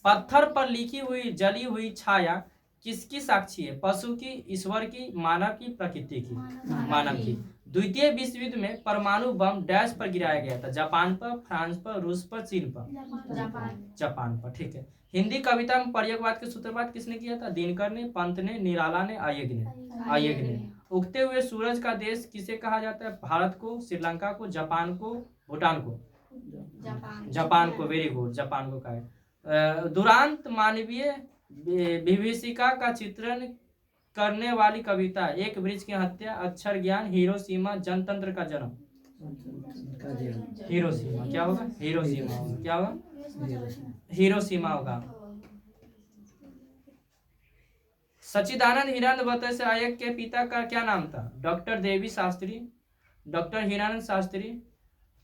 पत्थर पर लिखी हुई जली हुई छाया किसकी साक्षी है? पशु की, ईश्वर की, मानव की, प्रकृति की? मानव की। द्वितीय विश्व युद्ध में परमाणु बम डैश पर गिराया गया था? जापान पर, फ्रांस पर, रूस पर, चीन पर? जापान पर। ठीक है। हिंदी कविता में प्रयोगवाद के सूत्रपात किसने किया था? दिनकर ने, पंत ने, निराला ने, आयेग ने। उगते हुए सूरज का देश किसे कहा जाता है? भारत को, श्रीलंका को, जापान को, भूटान को? जापान को। वेरी गुड, जापान को कहा है। दुरांत मानवीय विभीषिका का चित्रण करने वाली कविता? एक वृक्ष की हत्या, अक्षर ज्ञान, हिरोशिमा, जनतंत्र का जन्म? हिरोशिमा। क्या होगा? हिरोशिमा होगा। क्या होगा? हिरोशिमा होगा। सच्चिदानंद हीरानंद वत्स्य आयेग के पिता का क्या नाम था? Doctor Devi Shastri, doctor Hiranand Shastri,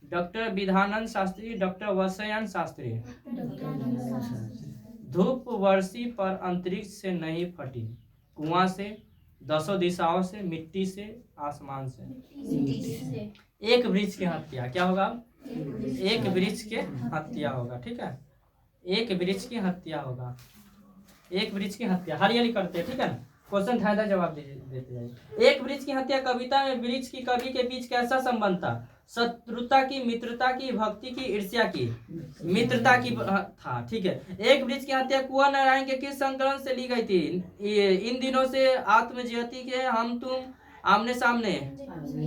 doctor Vidhanand Shastri, doctor Vatsyayan Shastri? धूप वर्षी पर अंतरिक्ष से नहीं फटी, कुआं से, दसों दिशाओं से, मिट्टी से, आसमान से? एक वृक्ष की हत्या। क्या होगा? एक वृक्ष के हत्या होगा। ठीक है। एक वृक्ष की हत्या होगा। एक वृक्ष की हत्या। हरियाली करते हैं। ठीक है ना। क्वेश्चन था, जवाब देते जाइए। एक वृक्ष की हत्या कविता में वृक्ष की कवि के बीच कैसा संबंध था? शत्रुता की, मित्रता की, भक्ति की, ईर्ष्या की? मित्रता की था। ठीक है। एक वृक्ष की हत्या कुंवर नारायण के किस संकलन से ली गई थी? इन दिनों से आत्मज्योति के, हम तुम, आमने सामने,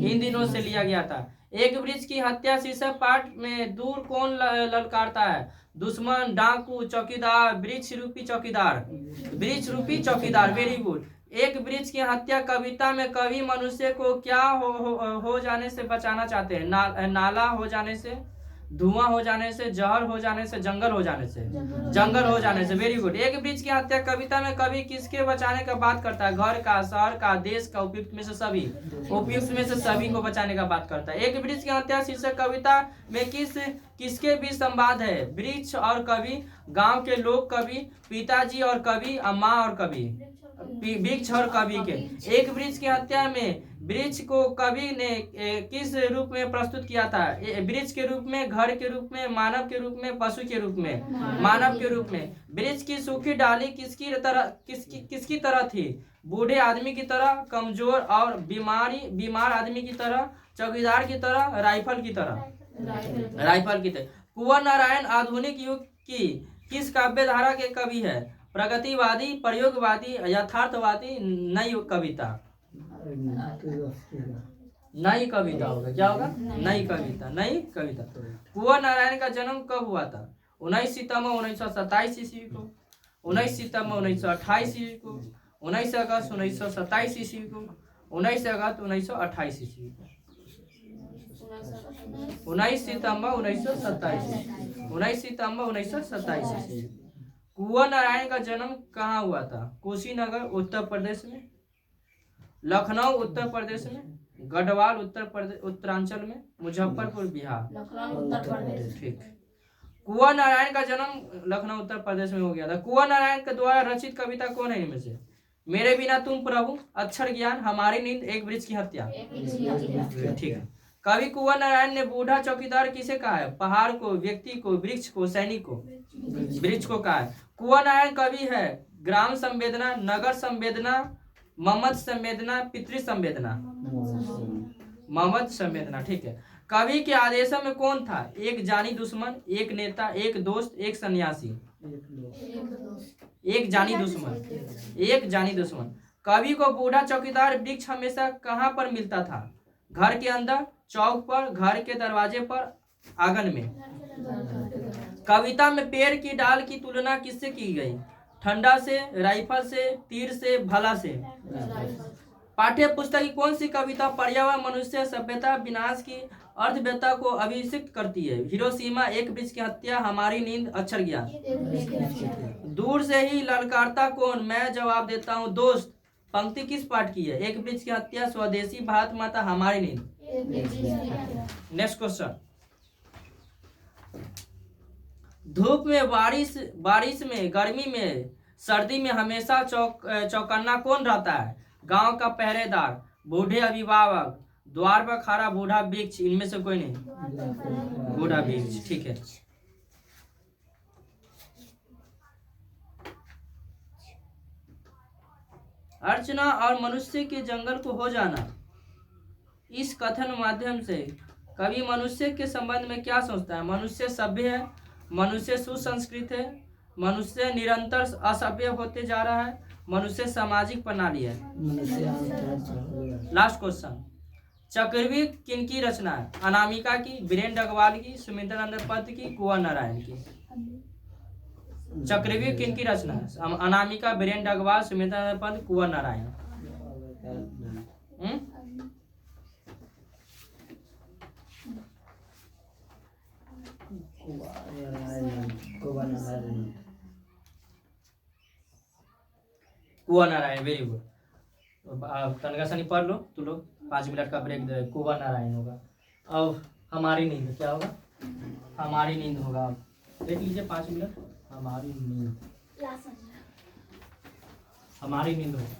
इन दिनों से लिया गया था। एक वृक्ष की हत्या शीर्षक पाठ में दूर कौन ललकारता है? दुश्मन, डाकू, चौकीदार, वृक्ष रूपी चौकीदार? वृक्ष रूपी चौकीदार। Very good. एक वृक्ष की हत्या कविता में कवि मनुष्य को क्या हो जाने से बचाना चाहते हैं? नाला हो जाने से, धुआं हो जाने से, जहर हो जाने से, जंगल हो जाने से? जंगल हो जाने से। Very good. एक वृक्ष की हत्या कविता में कवि किसके बचाने का बात करता है? घर का, शहर का, देश का, उपयुक्त में से सभी? उपयुक्त में से सभी को बचाने का बात करता है। एक वृक्ष की हत्या शीर्षक कविता में किसके बीच संवाद है? वृक्ष और कवि, गांव के लोग कवि, पिताजी और कवि, माँ और कवि? वृक्ष और कवि के। एक वृक्ष की हत्या में वृक्ष को कवि ने किस रूप में प्रस्तुत किया था? वृक्ष के रूप में, घर के रूप में, मानव के रूप में, पशु के रूप में? मानव के रूप में। वृक्ष की सूखी डाली किसकी तरह थी? बूढ़े आदमी की तरह, कमजोर और बीमार आदमी की तरह, चौकीदार की तरह, राइफल की तरह। कुंवर नारायण आधुनिक युग की किस काव्य धारा के कवि है? प्रगतिवादी, प्रयोगवादी, यथार्थवादी, नई कविता? नई कविता होगा। क्या होगा? नई कविता। कुंवर नारायण का जन्म कब हुआ था? 19 सितंबर 1927 ईस्वी को, 19 सितंबर 1928 ईस्वी को, 19 अगस्त 1927 ईस्वी को, 19 अगस्त 1928 ईस्वी को। 19 सितंबर 1927 ईस्वी। कुंवर नारायण का जन्म कहाँ हुआ था? कुशीनगर उत्तर प्रदेश में, लखनऊ उत्तर प्रदेश में, गढ़वाल उत्तरांचल में, मुजफ्फरपुर बिहार। ठीक। कुंवर नारायण का जन्म लखनऊ उत्तर प्रदेश में हो गया था। कुंवर नारायण के द्वारा रचित कविता कौन है इनमें से? मेरे बिना तुम प्रभु, अक्षर ज्ञान, हमारी नींद, एक वृक्ष की हत्या। ठीक है। कवि कुंवर नारायण ने बूढ़ा चौकीदार किसे कहा है? पहाड़ को, व्यक्ति को, वृक्ष को, सैनिक को? वृक्ष को कहा है। कुंवर नारायण कवि है ग्राम संवेदना, नगर संवेदना, ममत संवेदना, पितृ संवेदना? ममत संवेदना। ठीक है। कवि के आदेशों में कौन था? एक जानी दुश्मन, एक नेता, एक दोस्त, एक सन्यासी? एक जानी दुश्मन। कवि को बूढ़ा चौकीदार वृक्ष हमेशा कहाँ पर मिलता था? घर के अंदर, चौक पर, घर के दरवाजे पर, आंगन में? कविता में पेड़ की डाल की तुलना किससे की गई? ठंडा से, राइफल से, तीर से, भला से? पाठ्य पुस्तक की कौन सी कविता पर्यावरण, मनुष्य, सभ्यता, विनाश की अर्थव्यवस्था को अभिषिक्त करती है? हिरोशिमा, एक वृक्ष की हत्या, हमारी नींद, अक्षर ज्ञान? दूर से ही ललकारता कौन? मैं जवाब देता हूँ दोस्त। पंक्ति किस पाठ की है? एक वृक्ष की हत्या, स्वदेशी, भारत माता, हमारी नींद। Next question. धूप में, बारिश में, गर्मी में, सर्दी में हमेशा चौकन्ना कौन रहता है? गांव का पहरेदार, बूढ़े अभिभावक, द्वार पर खड़ा बूढ़ा वृक्ष? इनमें से कोई नहीं? बूढ़ा वृक्ष। ठीक है। अर्चना और मनुष्य के जंगल को हो जाना, इस कथन माध्यम से कवि मनुष्य के संबंध में क्या सोचता है? मनुष्य सभ्य है, मनुष्य सुसंस्कृत है, मनुष्य निरंतर असभ्य होते जा रहा है, मनुष्य सामाजिक प्रणाली है? Last question. चक्रव्यूह किनकी रचना है? अनामिका की, वीरेंद्र अग्रवाल की, सुमित्रानंद पन्त की, कुंवर नारायण की? चक्रव्यूह किनकी रचना है? अनामिका, वीरेंद्र अग्रवाल, सुमित्रानंद पन्त, कुंवर नारायण? कुंवर नारायण। Very good. तनका सनी पढ़ लो तू लोग। 5 मिनट का ब्रेक दे। कुंवर नारायण होगा। अब हमारी नींद क्या होगा? हमारी नींद होगा। देख लीजिए 5 मिनट। हमारी नींद होगा।